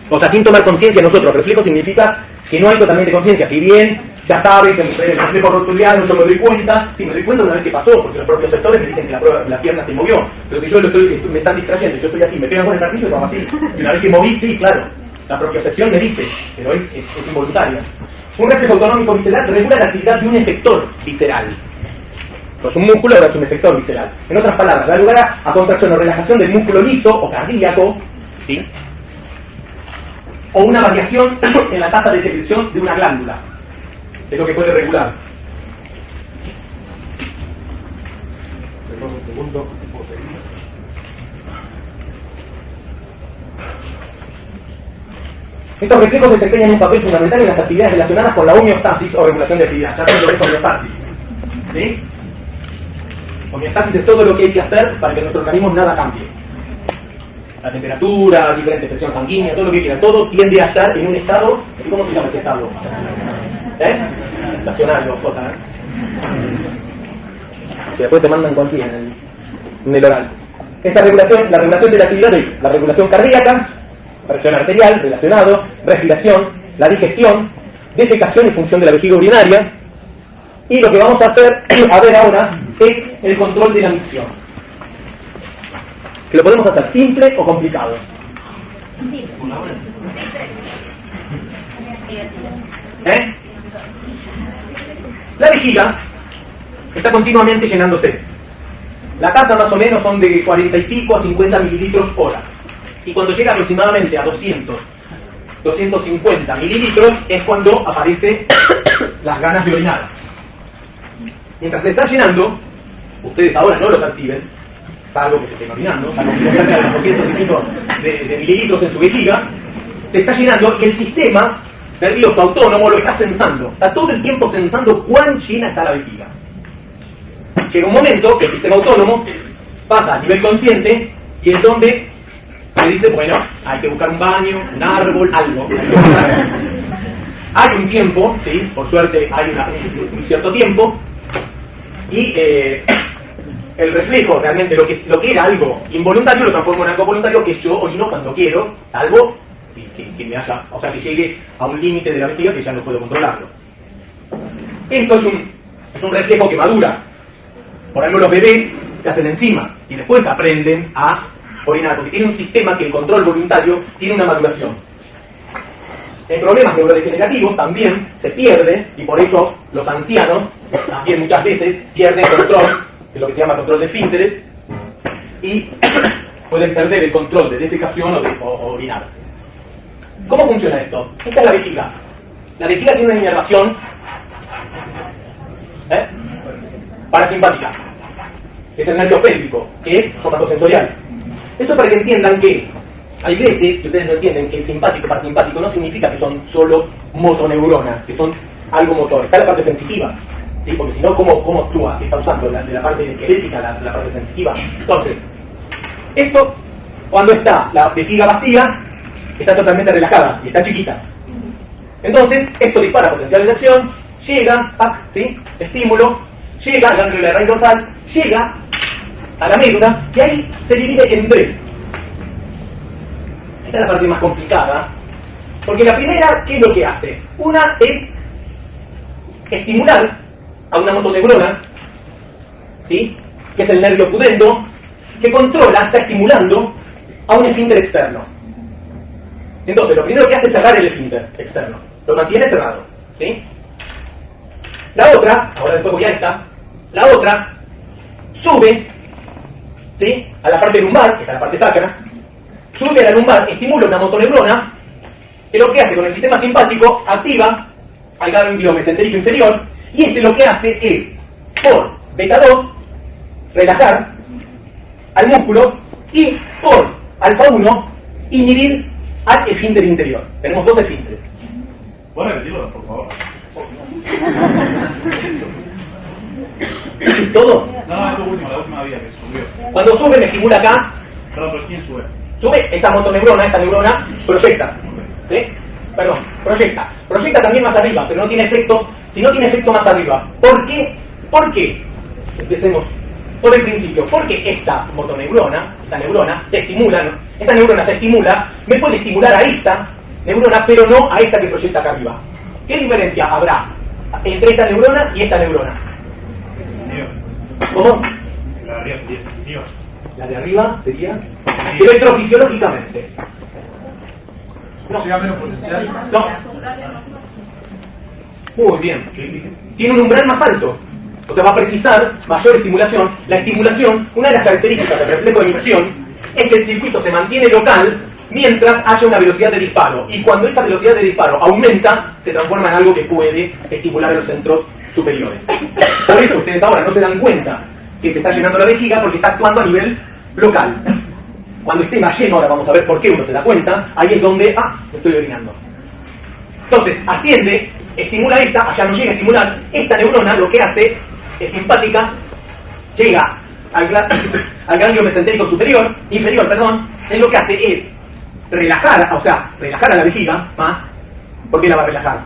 O sea, sin tomar conciencia nosotros. Reflejo significa que no hay totalmente conciencia. Si bien ya sabe que el reflejo rotuliano yo me doy cuenta, sí me doy cuenta una vez que pasó, porque los propios sectores me dicen que la pierna se movió. Pero si yo me están distrayendo, yo estoy así, me pegan con el martillo y vamos así. Y una vez que moví, sí, claro, la propiocepción me dice, pero es involuntaria. Un reflejo autonómico visceral regula la actividad de un efector visceral. Pues un músculo es un efector visceral. En otras palabras, da lugar a contracción o relajación del músculo liso o cardíaco, ¿sí? O una variación en la tasa de secreción de una glándula. Es lo que puede regular. Perdón un segundo. Estos reflejos desempeñan un papel fundamental en las actividades relacionadas con la homeostasis o regulación de actividad. Ya saben lo que es homeostasis. ¿Sí? Homeostasis es todo lo que hay que hacer para que nuestro organismo nada cambie. La temperatura, diferente presión sanguínea, todo lo que quiera. Todo tiende a estar en un estado, ¿cómo se llama ese estado? Estacionario, J. Que después se mandan cualquiera en el oral. Esa regulación, la regulación de la actividad es la regulación cardíaca, presión arterial, relacionado, respiración, la digestión, defecación y función de la vejiga urinaria. Y lo que vamos a hacer, a ver ahora, es el control de la micción. Que lo podemos hacer simple o complicado. La vejiga está continuamente llenándose. La tasa más o menos son de 40 y pico a 50 mililitros hora. Y cuando llega aproximadamente a 200 250 mililitros es cuando aparece las ganas de orinar. Mientras se está llenando, ustedes ahora no lo perciben, salvo que se estén orinando, salvo que estén cerca de los 200 y pico de mililitros en su vejiga, se está llenando y el sistema nervioso autónomo lo está censando. Está todo el tiempo censando cuán llena está la vejiga. Llega un momento que el sistema autónomo pasa a nivel consciente y es donde se dice, bueno, hay que buscar un baño, un árbol, algo. Hay un tiempo, ¿sí? Por suerte hay un cierto tiempo, y el reflejo realmente, lo que era algo involuntario lo transformo en algo voluntario, que yo orino cuando quiero, salvo que me haya, o sea, que llegue a un límite de la vejiga que ya no puedo controlarlo. Esto es un reflejo que madura. Por algo los bebés se hacen enzima y después aprenden a orinar, porque tiene un sistema que el control voluntario tiene una maduración. En problemas neurodegenerativos también se pierde, y por eso los ancianos también muchas veces pierden control de lo que se llama control de esfínteres y pueden perder el control de defecación o orinarse. ¿Cómo funciona esto? Esta es la vejiga. La vejiga tiene una inervación parasimpática, que es el nervio pélvico, que es somatosensorial. Esto es para que entiendan que hay veces que ustedes no entienden que el simpático parasimpático no significa que son solo motoneuronas, que son algo motor. Está la parte sensitiva, ¿sí? Porque si no, ¿cómo actúa? ¿Qué está usando? De la parte esquelética, la parte sensitiva. Entonces, esto, cuando está la vejiga vacía, está totalmente relajada y está chiquita. Entonces, esto dispara potenciales de acción, llega, ¿sí? Estímulo, llega al ganglio de la raíz dorsal, llega a la médula, y ahí se divide en tres. Esta es la parte más complicada, porque la primera, ¿qué es lo que hace? Una es estimular a una motoneurona, ¿sí? Que es el nervio pudendo, que controla, está estimulando a un esfínter externo. Entonces, lo primero que hace es cerrar el esfínter externo, lo mantiene cerrado, ¿sí? La otra, ahora después voy a esta, la otra sube, ¿sí? A la parte lumbar, que está la parte sacra, sube a la lumbar, estimula una motoneurona, que lo que hace con el sistema simpático, activa al ganglio mesentérico inferior, y este lo que hace es, por beta 2, relajar al músculo, y por alfa 1, inhibir al esfínter interior. Tenemos dos esfínteres. ¿Puedo repetirlo, por favor? ¿Todo? No, es la última vía que subió. Cuando sube me estimula acá, Perdón, pero ¿quién sube? sube esta motoneurona, esta neurona proyecta, ¿sí? Perdón, proyecta también más arriba, pero no tiene efecto, si no tiene efecto más arriba. ¿Por qué? ¿Por qué? Empecemos por el principio. Porque esta motoneurona, esta neurona, se estimula, ¿no? Esta neurona se estimula, me puede estimular a esta neurona, pero no a esta que proyecta acá arriba. ¿Qué diferencia habrá entre esta neurona y esta neurona? ¿Cómo? La de arriba sería Dios. La de arriba sería electrofisiológicamente. ¿No llega menos potencial? No. Muy bien. Tiene un umbral más alto. O sea, va a precisar mayor estimulación. La estimulación, una de las características del reflejo de emisión, es que el circuito se mantiene local mientras haya una velocidad de disparo. Y cuando esa velocidad de disparo aumenta, se transforma en algo que puede estimular a los centros superiores. Por eso ustedes ahora no se dan cuenta que se está llenando la vejiga, porque está actuando a nivel local. Cuando esté más lleno, ahora vamos a ver por qué uno se da cuenta, ahí es donde, me estoy orinando. Entonces, asciende, estimula esta, allá no llega a estimular, esta neurona lo que hace es simpática, llega al ganglio mesentérico inferior, es lo que hace es relajar a la vejiga más. ¿Por qué la va a relajar?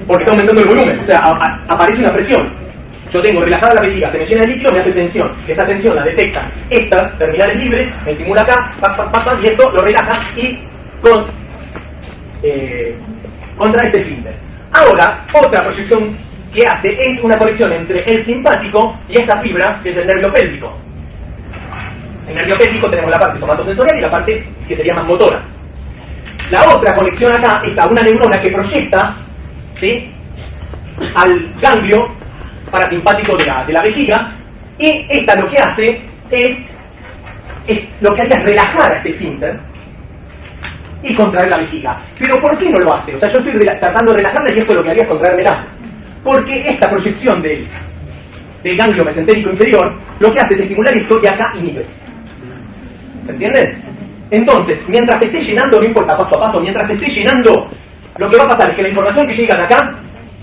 Porque está aumentando el volumen, o sea, aparece una presión. Yo tengo relajada la vejiga, se me llena de líquido, me hace tensión. Esa tensión la detectan estas terminales libres, me estimula acá, y esto lo relaja y contra este esfínter. Ahora, otra proyección que hace es una conexión entre el simpático y esta fibra, que es el nervio pélvico. En el nervio pélvico tenemos la parte somatosensorial y la parte que sería más motora. La otra conexión acá es a una neurona que proyecta, ¿sí?, al ganglio parasimpático de la vejiga, y esta lo que hace es lo que haría es relajar a este esfínter, y contraer la vejiga. Pero ¿por qué no lo hace? O sea, yo estoy tratando de relajarla y esto lo que haría es contraérmela. Porque esta proyección del ganglio mesentérico inferior lo que hace es estimular esto y acá inhibe. ¿Se entienden? Entonces, mientras esté llenando, no importa paso a paso, mientras esté llenando, lo que va a pasar es que la información que llega de acá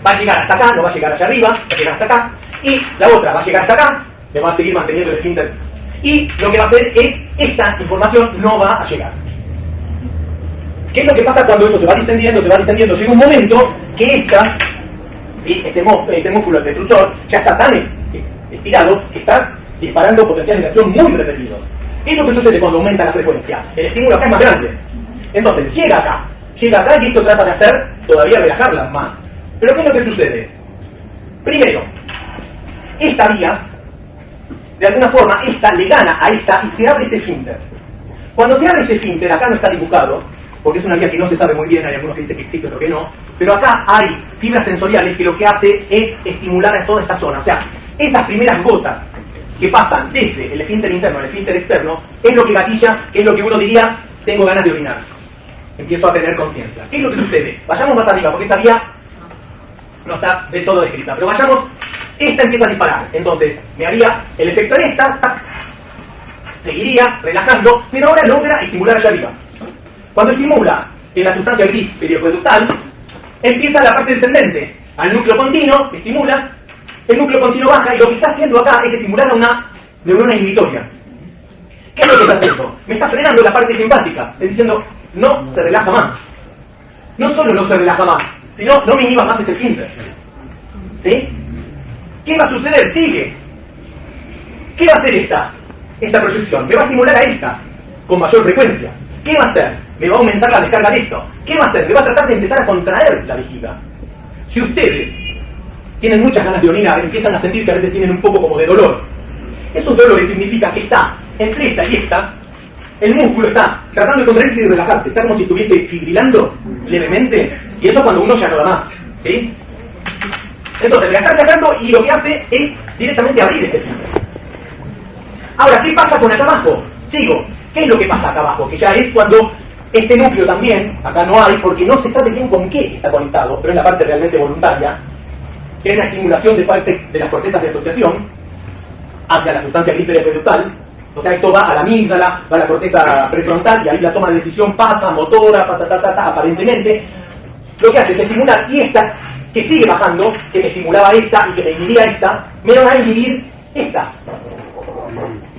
va a llegar hasta acá, no va a llegar allá arriba, va a llegar hasta acá, y la otra va a llegar hasta acá, le va a seguir manteniendo el esfínter. Y lo que va a hacer es, esta información no va a llegar. ¿Qué es lo que pasa cuando eso se va distendiendo, se va distendiendo? Llega un momento que ¿sí? este músculo, el detrusor, ya está tan estirado que está disparando potenciales de acción muy repetidos. ¿Qué es lo que sucede cuando aumenta la frecuencia? El estímulo acá es más grande. Entonces, llega acá y esto trata de hacer todavía relajarla más. Pero ¿qué es lo que sucede? Primero, esta vía, de alguna forma, esta le gana a esta y se abre este esfínter. Cuando se abre este esfínter, acá no está dibujado, porque es una vía que no se sabe muy bien, hay algunos que dicen que existe, otros que no, pero acá hay fibras sensoriales que lo que hace es estimular a toda esta zona. O sea, esas primeras gotas que pasan desde el esfínter interno al esfínter externo es lo que gatilla, que es lo que uno diría, tengo ganas de orinar. Empiezo a tener conciencia. ¿Qué es lo que sucede? Vayamos más arriba, porque esa vía no está del todo descrita, pero vayamos, esta empieza a disparar. Entonces, me haría el efecto en esta, seguiría relajando, pero ahora logra estimular allá arriba. Cuando estimula en la sustancia gris perioacueductal, empieza la parte descendente. Al núcleo continuo, estimula, el núcleo continuo baja, y lo que está haciendo acá es estimular a una neurona inhibitoria. ¿Qué es lo que está haciendo? Me está frenando la parte simpática, es diciendo, no se relaja más. No solo no se relaja más, sino no me inhiba más este esfínter. ¿Sí? ¿Qué va a suceder? Sigue. ¿Qué va a hacer esta proyección? Me va a estimular a esta con mayor frecuencia. ¿Qué va a hacer? Me va a aumentar la descarga de esto. ¿Qué va a hacer? Me va a tratar de empezar a contraer la vejiga. Si ustedes tienen muchas ganas de orinar, empiezan a sentir que a veces tienen un poco como de dolor. Esos dolores significan que está entre esta y esta, el músculo está tratando de contraerse y de relajarse, está como si estuviese fibrilando levemente, y eso cuando uno ya no da más. ¿Sí? Entonces, me está relajando y lo que hace es directamente abrir este esfínter. Ahora, ¿qué pasa con acá abajo? Sigo. ¿Qué es lo que pasa acá abajo? Que ya es cuando este núcleo también, acá no hay, porque no se sabe bien con qué está conectado, pero es la parte realmente voluntaria, que es la estimulación de parte de las cortezas de asociación hacia la sustancia gris perioacueductal. O sea, esto va a la amígdala, va a la corteza prefrontal, y ahí la toma de decisión pasa, motora, pasa, aparentemente. Lo que hace es estimular, y esta, que sigue bajando, que me estimulaba esta y que me inhibía esta, me va a inhibir esta.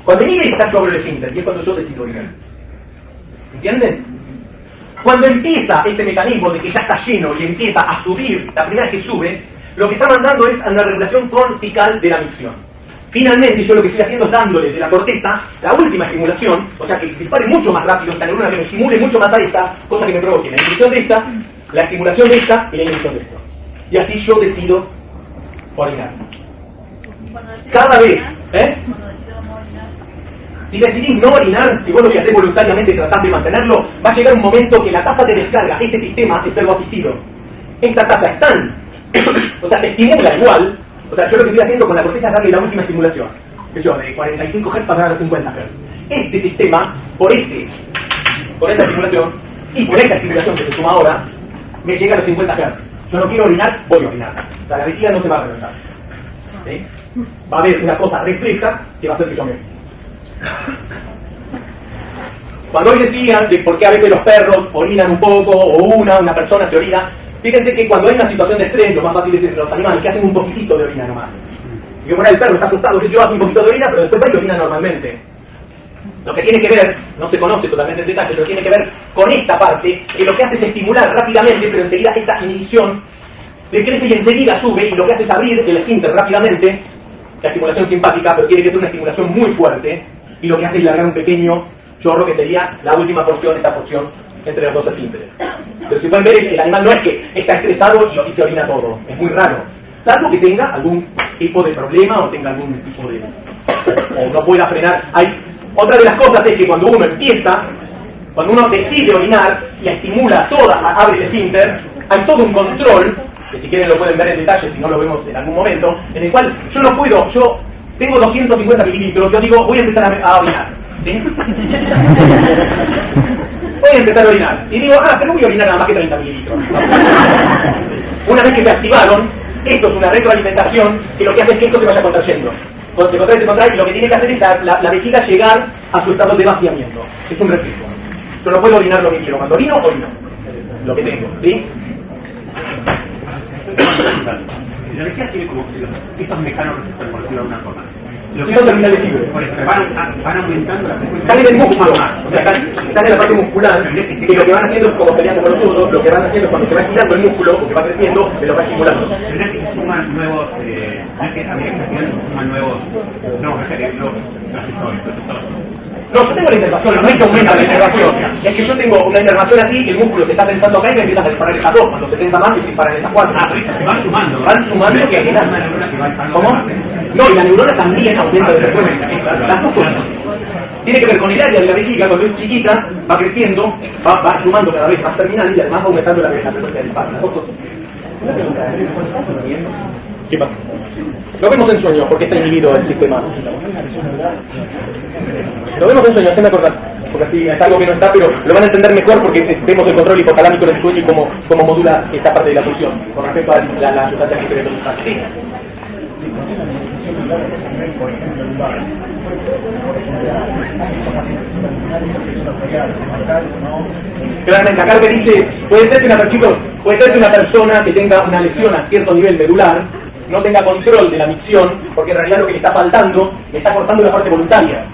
Cuando inhibe esta, yo abro el esfínter, y es cuando yo decido orinar. ¿Entienden? Cuando empieza este mecanismo de que ya está lleno y empieza a subir, la primera vez que sube, lo que está mandando es a una regulación cortical de la micción. Finalmente, yo lo que estoy haciendo es dándole de la corteza la última estimulación, o sea, que dispare mucho más rápido esta neurona, que me estimule mucho más a esta, cosa que me provoque la inhibición de esta, la estimulación de esta y la inhibición de esto. Y así yo decido orinar. Cada vez, si decidís no orinar, si vos lo que hacés voluntariamente tratás de mantenerlo, va a llegar un momento que la tasa de descarga, este sistema es servo asistido. Esta tasa es tan, o sea, se estimula igual. O sea, yo lo que estoy haciendo con la corteza es darle la última estimulación. Que yo, de 45 Hz para dar a 50 Hz. Este sistema, por esta estimulación, y por esta estimulación que se suma ahora, me llega a los 50 Hz. Yo no quiero orinar, voy a orinar. O sea, la vejiga no se va a reventar. ¿Sí? Va a haber una cosa refleja que va a hacer que yo me... Cuando hoy decían de por qué a veces los perros orinan un poco, o una persona se orina, fíjense que cuando hay una situación de estrés, lo más fácil es los animales que hacen un poquitito de orina nomás. Y como el perro está asustado, que yo hago un poquito de orina, pero después va y orina normalmente. Lo que tiene que ver, no se conoce totalmente en detalle, pero tiene que ver con esta parte, que lo que hace es estimular rápidamente, pero enseguida esta inhibición decrece y enseguida sube, y lo que hace es abrir el esfínter rápidamente, la estimulación simpática, pero tiene que ser una estimulación muy fuerte, y lo que hace es largar un pequeño chorro que sería la última porción, esta porción entre los dos esfínteres. Pero si pueden ver, el animal no es que está estresado y se orina todo, es muy raro, salvo que tenga algún tipo de problema o tenga algún tipo de... o no pueda frenar. Otra de las cosas es que cuando uno decide orinar, la estimula toda, abre el esfínter, hay todo un control, que si quieren lo pueden ver en detalle, si no lo vemos en algún momento, en el cual yo tengo 250 mililitros, yo digo, voy a empezar a orinar, ¿sí? Voy voy a empezar a orinar. Y digo, pero no voy a orinar nada más que 30 mililitros. Una vez que se activaron, esto es una retroalimentación que lo que hace es que esto se vaya contrayendo. Cuando se contrae, y lo que tiene que hacer es la vejiga llegar a su estado de vaciamiento. Es un reflejo. Yo no puedo orinar lo que quiero. Cuando orino, lo que tengo, ¿sí? La vejiga tiene como estos mecanorreceptores, por decirlo de alguna forma. Los que son terminales libres. Van aumentando la frecuencia. Están en el músculo más, o sea, están en la parte muscular, que lo que van haciendo es como serían como nosotros, lo que van haciendo es cuando se va estirando el músculo, porque va creciendo, se lo va estimulando. ¿Verdad que se suman nuevos, no es que a medida que se activan se suman nuevos transistores? No, yo tengo la inervación, no es que aumenta la inervación, es que yo tengo una inervación así, el músculo se está tensando acá y me empiezan a disparar estas dos, cuando se tensa más se disparan estas cuatro. Pero eso se van sumando. Van sumando que generan. ¿Cómo? No, y la neurona también aumenta de frecuencia. Las dos cosas. Tiene que ver con el área de la vejiga, cuando es chiquita, va creciendo, va sumando cada vez más terminal y además va aumentando la frecuencia del paro. Las dos cosas. ¿Qué pasa? Lo vemos en sueños, porque está inhibido el sistema. Lo vemos en sueños, haceme acordar, porque así es algo que no está, pero lo van a entender mejor porque vemos el control hipotalámico en el sueño y cómo modula esta parte de la función con respecto a la sustancia que se sí. Claramente acá me dice, puede ser que una persona que tenga una lesión a cierto nivel medular no tenga control de la micción, porque en realidad lo que le está faltando, le está cortando la parte voluntaria.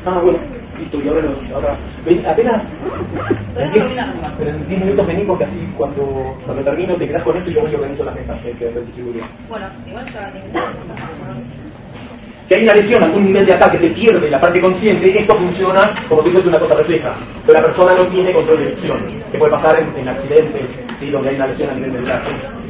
Bueno, listo, y ahora apenas pero en 10 minutos venimos, que así cuando termino te quedas con esto y yo voy y organizo las mesas que distribuyen. Bueno, igual ya si hay una lesión a algún nivel de ataque, se pierde la parte consciente, esto funciona como si fuese una cosa refleja, pero la persona no tiene control de visión, que puede pasar en accidentes, ¿sí? Donde hay una lesión a nivel medular.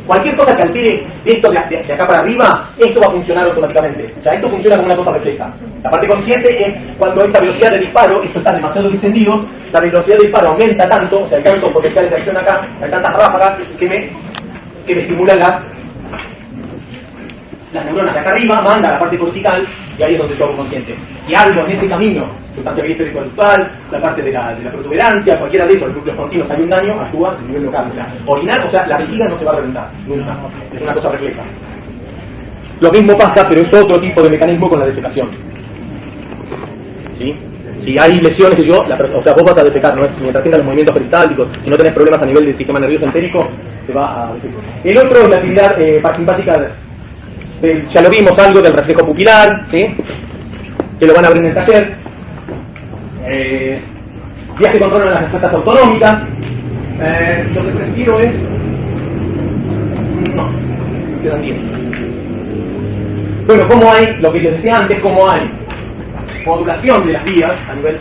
Cualquier cosa que altere esto de acá para arriba, esto va a funcionar automáticamente. O sea, esto funciona como una cosa refleja. La parte consciente es cuando esta velocidad de disparo, esto está demasiado distendido, la velocidad de disparo aumenta tanto, o sea, hay tantos potenciales de acción acá, hay tantas ráfagas que me estimulan las neuronas de acá arriba, manda a la parte cortical y ahí es donde yo hago consciente. Si algo en ese camino, sustancia periférico-conductual, la parte de la protuberancia, cualquiera de esos, los núcleos continuos, hay un daño, actúa a nivel local. O sea, orinar, o sea, la vejiga no se va a reventar, nunca. Es una cosa refleja. Lo mismo pasa, pero es otro tipo de mecanismo con la defecación. ¿Sí? Si hay lesiones, o sea, vos vas a defecar, no es mientras tengas los movimientos peristálticos, si no tenés problemas a nivel del sistema nervioso entérico, se va a defecar. El otro es la actividad parasimpática. Ya lo vimos, algo del reflejo pupilar, ¿sí? Que lo van a ver en el taller. Vías que controlan las respuestas autonómicas. Lo que prefiero es... No, quedan 10. Bueno, ¿cómo hay, lo que les decía antes, cómo hay modulación de las vías a nivel,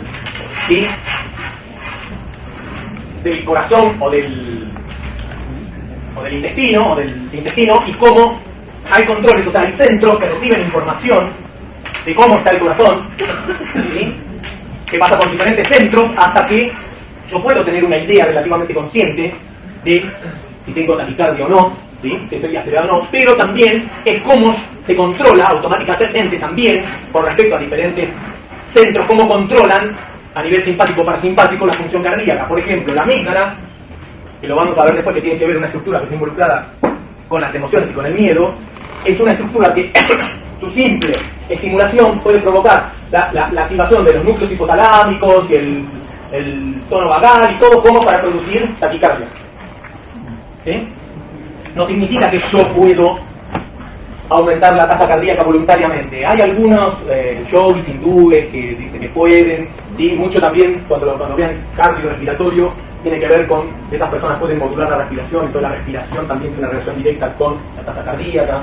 ¿sí? Del corazón o del intestino, y cómo hay controles, o sea, hay centros que reciben información de cómo está el corazón, ¿sí? Que pasa por diferentes centros hasta que yo puedo tener una idea relativamente consciente de si tengo taquicardia o no, ¿sí? Si estoy acelerado o no, pero también es cómo se controla automáticamente también por respecto a diferentes centros, cómo controlan a nivel simpático o parasimpático la función cardíaca. Por ejemplo, la amígdala, que lo vamos a ver después, que tiene que ver una estructura que está involucrada con las emociones y con el miedo, es una estructura que su simple estimulación puede provocar la activación de los núcleos hipotalámicos y el tono vagal y todo como para producir taquicardia. ¿Sí? No significa que yo puedo aumentar la tasa cardíaca voluntariamente. Hay algunos yogis hindúes que dicen que pueden, ¿sí? Mucho también cuando vean cardiorrespiratorio tiene que ver con esas personas pueden modular la respiración y toda la respiración también tiene una relación directa con la tasa cardíaca.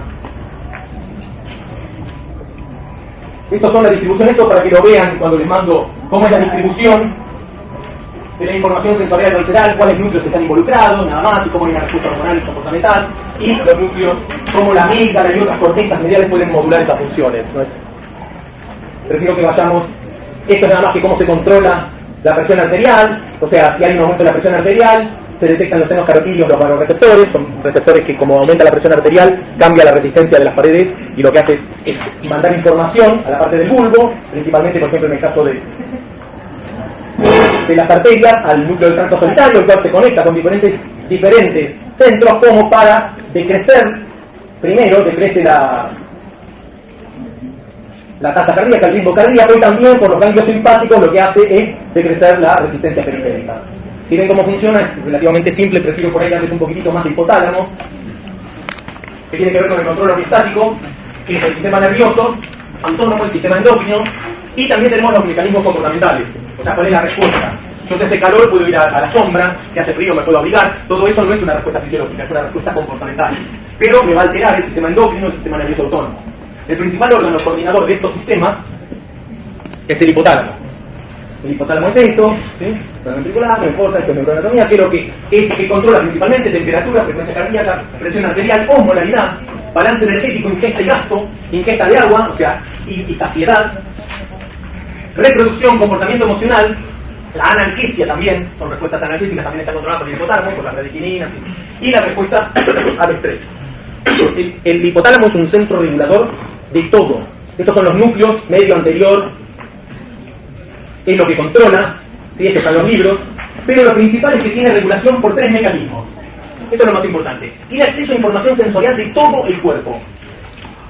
Estos son las distribuciones, esto para que lo vean cuando les mando cómo es la distribución de la información sensorial y visceral, cuáles núcleos están involucrados, nada más, y cómo hay una respuesta hormonal y comportamental, y los núcleos, cómo la amígdala y otras cortezas mediales pueden modular esas funciones. ¿No es? Prefiero que vayamos, esto es nada más que cómo se controla la presión arterial, o sea, si hay un aumento de la presión arterial, se detectan los senos carotídeos, los vagoreceptores, son receptores que, como aumenta la presión arterial, cambia la resistencia de las paredes y lo que hace es mandar información a la parte del bulbo, principalmente, por ejemplo, en el caso de las arterias, al núcleo del tracto solitario, el cual se conecta con diferentes centros como para decrecer. Primero decrece la tasa cardíaca, el ritmo cardíaco, y también por los ganglios simpáticos lo que hace es decrecer la resistencia periférica. Si ven cómo funciona, es relativamente simple, prefiero por ahí darles un poquitito más de hipotálamo, que tiene que ver con el control homeostático, que es el sistema nervioso, autónomo, el sistema endocrino, y también tenemos los mecanismos comportamentales. O sea, ¿cuál es la respuesta? Yo si hace calor puedo ir a la sombra, si hace frío me puedo abrigar. Todo eso no es una respuesta fisiológica, es una respuesta comportamental. Pero me va a alterar el sistema endocrino, el sistema nervioso autónomo. El principal órgano coordinador de estos sistemas es el hipotálamo. El hipotálamo es esto, ¿sí? Ventricular, no importa, esto es neuroanatomía, que lo que es que controla principalmente temperatura, frecuencia cardíaca, presión arterial, osmolaridad, balance energético, ingesta y gasto, ingesta de agua, o sea, y saciedad, reproducción, comportamiento emocional, la analgesia también, son respuestas analgésicas, también están controladas por el hipotálamo, por las bradykininas, y la respuesta al estrés. El hipotálamo es un centro regulador de todo. Estos son los núcleos, medio, anterior, es lo que controla, ¿sí? Estos están los libros, pero lo principal es que tiene regulación por 3 mecanismos. Esto es lo más importante. Tiene acceso a información sensorial de todo el cuerpo.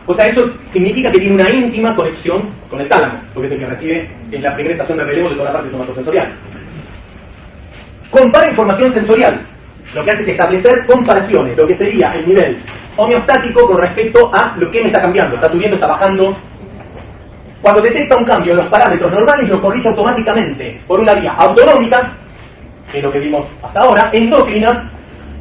O sea, eso significa que tiene una íntima conexión con el tálamo, porque es el que recibe en la primera estación de relevo de toda la parte somatosensorial. Compara información sensorial. Lo que hace es establecer comparaciones, lo que sería el nivel homeostático con respecto a lo que me está cambiando. Está subiendo, está bajando. Cuando detecta un cambio en los parámetros normales, lo corrige automáticamente por una vía autonómica, que es lo que vimos hasta ahora, endocrina,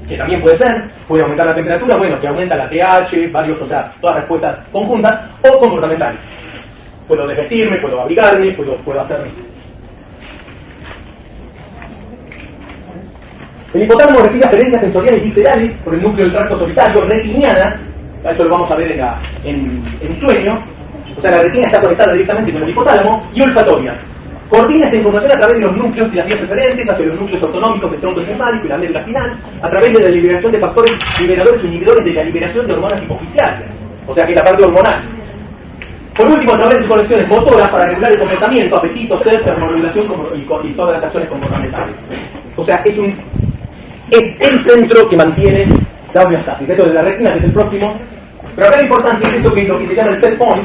que también puede aumentar la temperatura, bueno, que aumenta la TH, varios, o sea, todas respuestas conjuntas, o comportamentales. Puedo desvestirme, puedo abrigarme, puedo hacerme. El hipotálamo recibe aferencias sensoriales viscerales por el núcleo del tracto solitario, retinianas, eso lo vamos a ver en sueño, o sea, la retina está conectada directamente con el hipotálamo, y olfatorias. Coordina esta información a través de los núcleos y las vías referentes hacia los núcleos autonómicos del tronco encefálico y la médula espinal, a través de la liberación de factores liberadores o inhibidores de la liberación de hormonas hipoficiarias, o sea que es la parte hormonal. Por último, a través de conexiones motoras para regular el comportamiento, apetito, sed, termorregulación y todas las acciones comportamentales. O sea, es el centro que mantiene la homeostasis. Esto de la retina, que es el próximo. Pero acá lo importante es esto, que es lo que se llama el set point,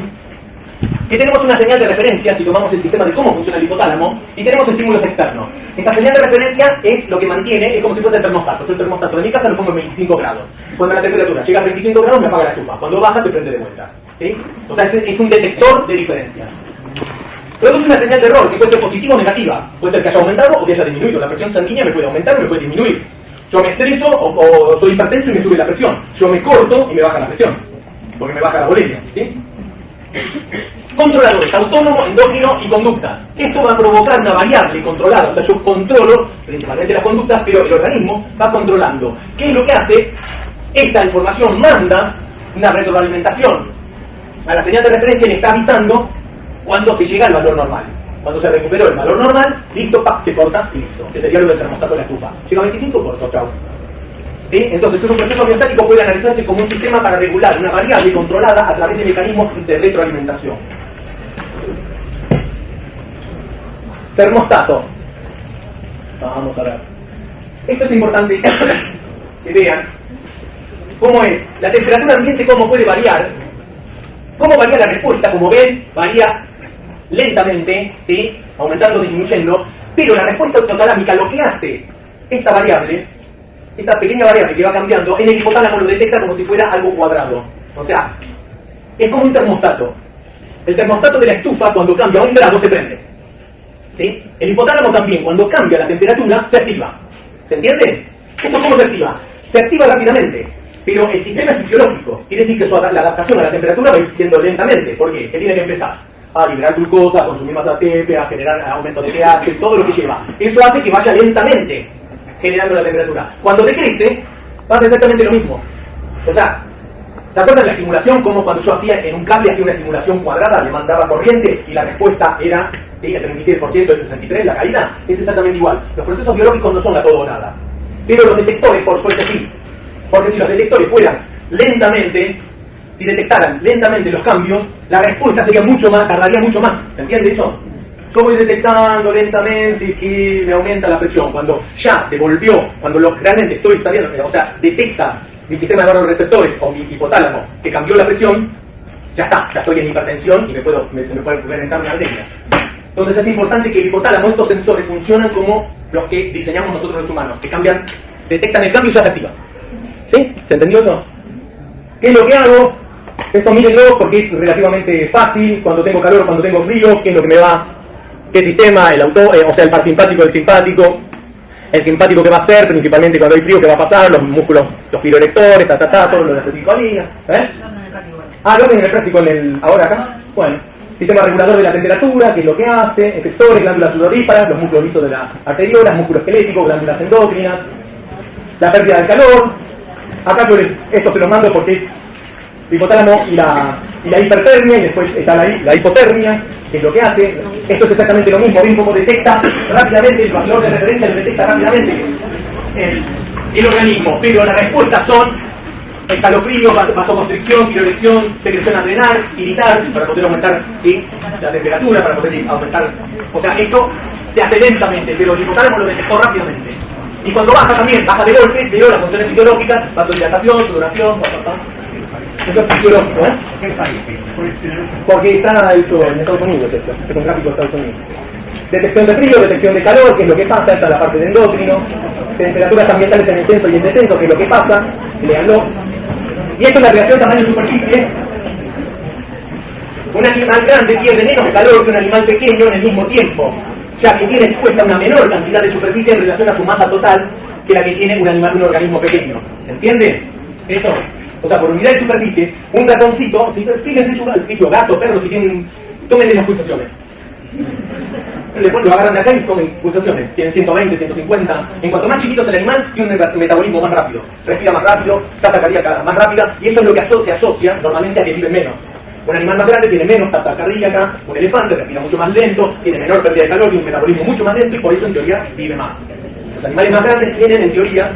que tenemos una señal de referencia, si tomamos el sistema de cómo funciona el hipotálamo, y tenemos estímulos externos. Esta señal de referencia es lo que mantiene, es como si fuese el termostato. Yo el termostato de mi casa lo pongo en 25 grados. Cuando la temperatura llega a 25 grados me apaga la estufa. Cuando baja se prende de vuelta. ¿Sí? O sea, es un detector de diferencia. Produce una señal de error, que puede ser positiva o negativa. Puede ser que haya aumentado o que haya disminuido. La presión sanguínea me puede aumentar o me puede disminuir. Yo me estreso o soy hipertenso y me sube la presión. Yo me corto y me baja la presión, porque me baja la bolemia. ¿Sí? Controladores, autónomo, endócrino y conductas. Esto va a provocar una variable controlada. O sea, yo controlo principalmente las conductas, pero el organismo va controlando. ¿Qué es lo que hace? Esta información manda una retroalimentación a la señal de referencia y le está avisando cuando se llega al valor normal. Cuando se recuperó el valor normal, listo, se corta y listo. Que sería lo del termostato de la estufa. Llega a 25, corto, chao. ¿Sí? Entonces, un proceso homeostático puede analizarse como un sistema para regular una variable controlada a través de mecanismos de retroalimentación. Termostato. Vamos a ver. Esto es importante que vean cómo es la temperatura ambiente, cómo puede variar, cómo varía la respuesta. Como ven, varía lentamente, ¿sí? Aumentando o disminuyendo, pero la respuesta autotalámica, lo que hace esta variable, esta pequeña variable que va cambiando, en el hipotálamo lo detecta como si fuera algo cuadrado. O sea, es como un termostato. El termostato de la estufa, cuando cambia a 1 grado, se prende. ¿Sí? El hipotálamo también, cuando cambia la temperatura, se activa. ¿Se entiende? ¿Esto cómo se activa? Se activa rápidamente, pero el sistema es fisiológico. Quiere decir que la adaptación a la temperatura va a ir siendo lentamente. ¿Por qué? Que tiene que empezar a liberar glucosa, a consumir más ATP, a generar aumento de pH, todo lo que lleva. Eso hace que vaya lentamente generando la temperatura. Cuando decrece, pasa exactamente lo mismo. O sea, ¿se acuerdan la estimulación? Como cuando yo hacía en un cable, hacía una estimulación cuadrada, le mandaba corriente y la respuesta era, ¿sí?, el 36% del 63%, la caída. Es exactamente igual. Los procesos biológicos no son a todo o nada. Pero los detectores, por suerte, sí. Porque si los detectores fueran lentamente, si detectaran lentamente los cambios, la respuesta sería mucho más, tardaría mucho más. ¿Se entiende eso? Yo voy detectando lentamente que me aumenta la presión. Cuando ya se volvió, cuando realmente estoy sabiendo, o sea, detecta mi sistema de receptores o mi hipotálamo que cambió la presión, ya está, ya estoy en hipertensión y se me puede reventar una arteria. Entonces es importante que el hipotálamo, estos sensores funcionan como los que diseñamos nosotros los humanos, que cambian, detectan el cambio y ya se activan. ¿Sí? ¿Se entendió eso? ¿Qué es lo que hago? Esto mírenlo porque es relativamente fácil, cuando tengo calor o cuando tengo frío, qué es lo que me va, qué sistema, o sea, el parasimpático, el simpático que va a hacer, principalmente cuando hay frío, qué va a pasar, los músculos, los piroelectores, todo lo de acetilcolina, lo hacen en el práctico ahora acá, bueno, sistema regulador de la temperatura, qué es lo que hace, efectores, glándulas sudoríparas, los músculos lisos de las arteriolas, músculo esquelético, glándulas endócrinas, la pérdida del calor. Acá yo esto se lo mando porque es el hipotálamo y la hipertermia, y después está la hipotermia, que es lo que hace. Esto es exactamente lo mismo, ven cómo detecta rápidamente, el valor de referencia lo detecta rápidamente el organismo, pero las respuestas son escalofrío, vasoconstricción, piroerección, secreción adrenal, irritar, para poder aumentar, ¿sí?, la temperatura, para poder aumentar. O sea, esto se hace lentamente, pero el hipotálamo lo detectó rápidamente. Y cuando baja también, baja de golpe, pero las funciones fisiológicas, vasodilatación, sudoración, esto es fisiológico, porque está hecho en Estados Unidos esto, es un gráfico de Estados Unidos. Detección de frío, detección de calor, que es lo que pasa, esta es la parte de endocrino. Temperaturas ambientales en el censo y en descenso, que es lo que pasa, léanlo. Y esto es la reacción tamaño-superficie. Un animal grande pierde menos calor que un animal pequeño en el mismo tiempo, ya que tiene expuesta una menor cantidad de superficie en relación a su masa total que la que tiene un organismo pequeño. ¿Se entiende? Eso. O sea, por unidad de superficie, un ratoncito, fíjense su gato, perro, si tienen, tómenle las pulsaciones. Lo agarran de acá y tomen pulsaciones. Tienen 120, 150. En cuanto más chiquito es el animal, tiene un metabolismo más rápido. Respira más rápido, tasa cardíaca más rápida, y eso es lo que se asocia normalmente a que viven menos. Un animal más grande tiene menos tasa cardíaca, un elefante respira mucho más lento, tiene menor pérdida de calor y un metabolismo mucho más lento, y por eso en teoría vive más. Los animales más grandes tienen en teoría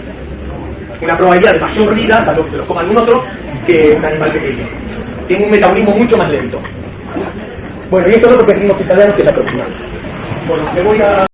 una probabilidad de mayor vida, salvo que se los coma algún otro, que un animal pequeño. Tiene un metabolismo mucho más lento. Bueno, y esto es otro que tenemos italiano, que es la próxima. Bueno, me voy a...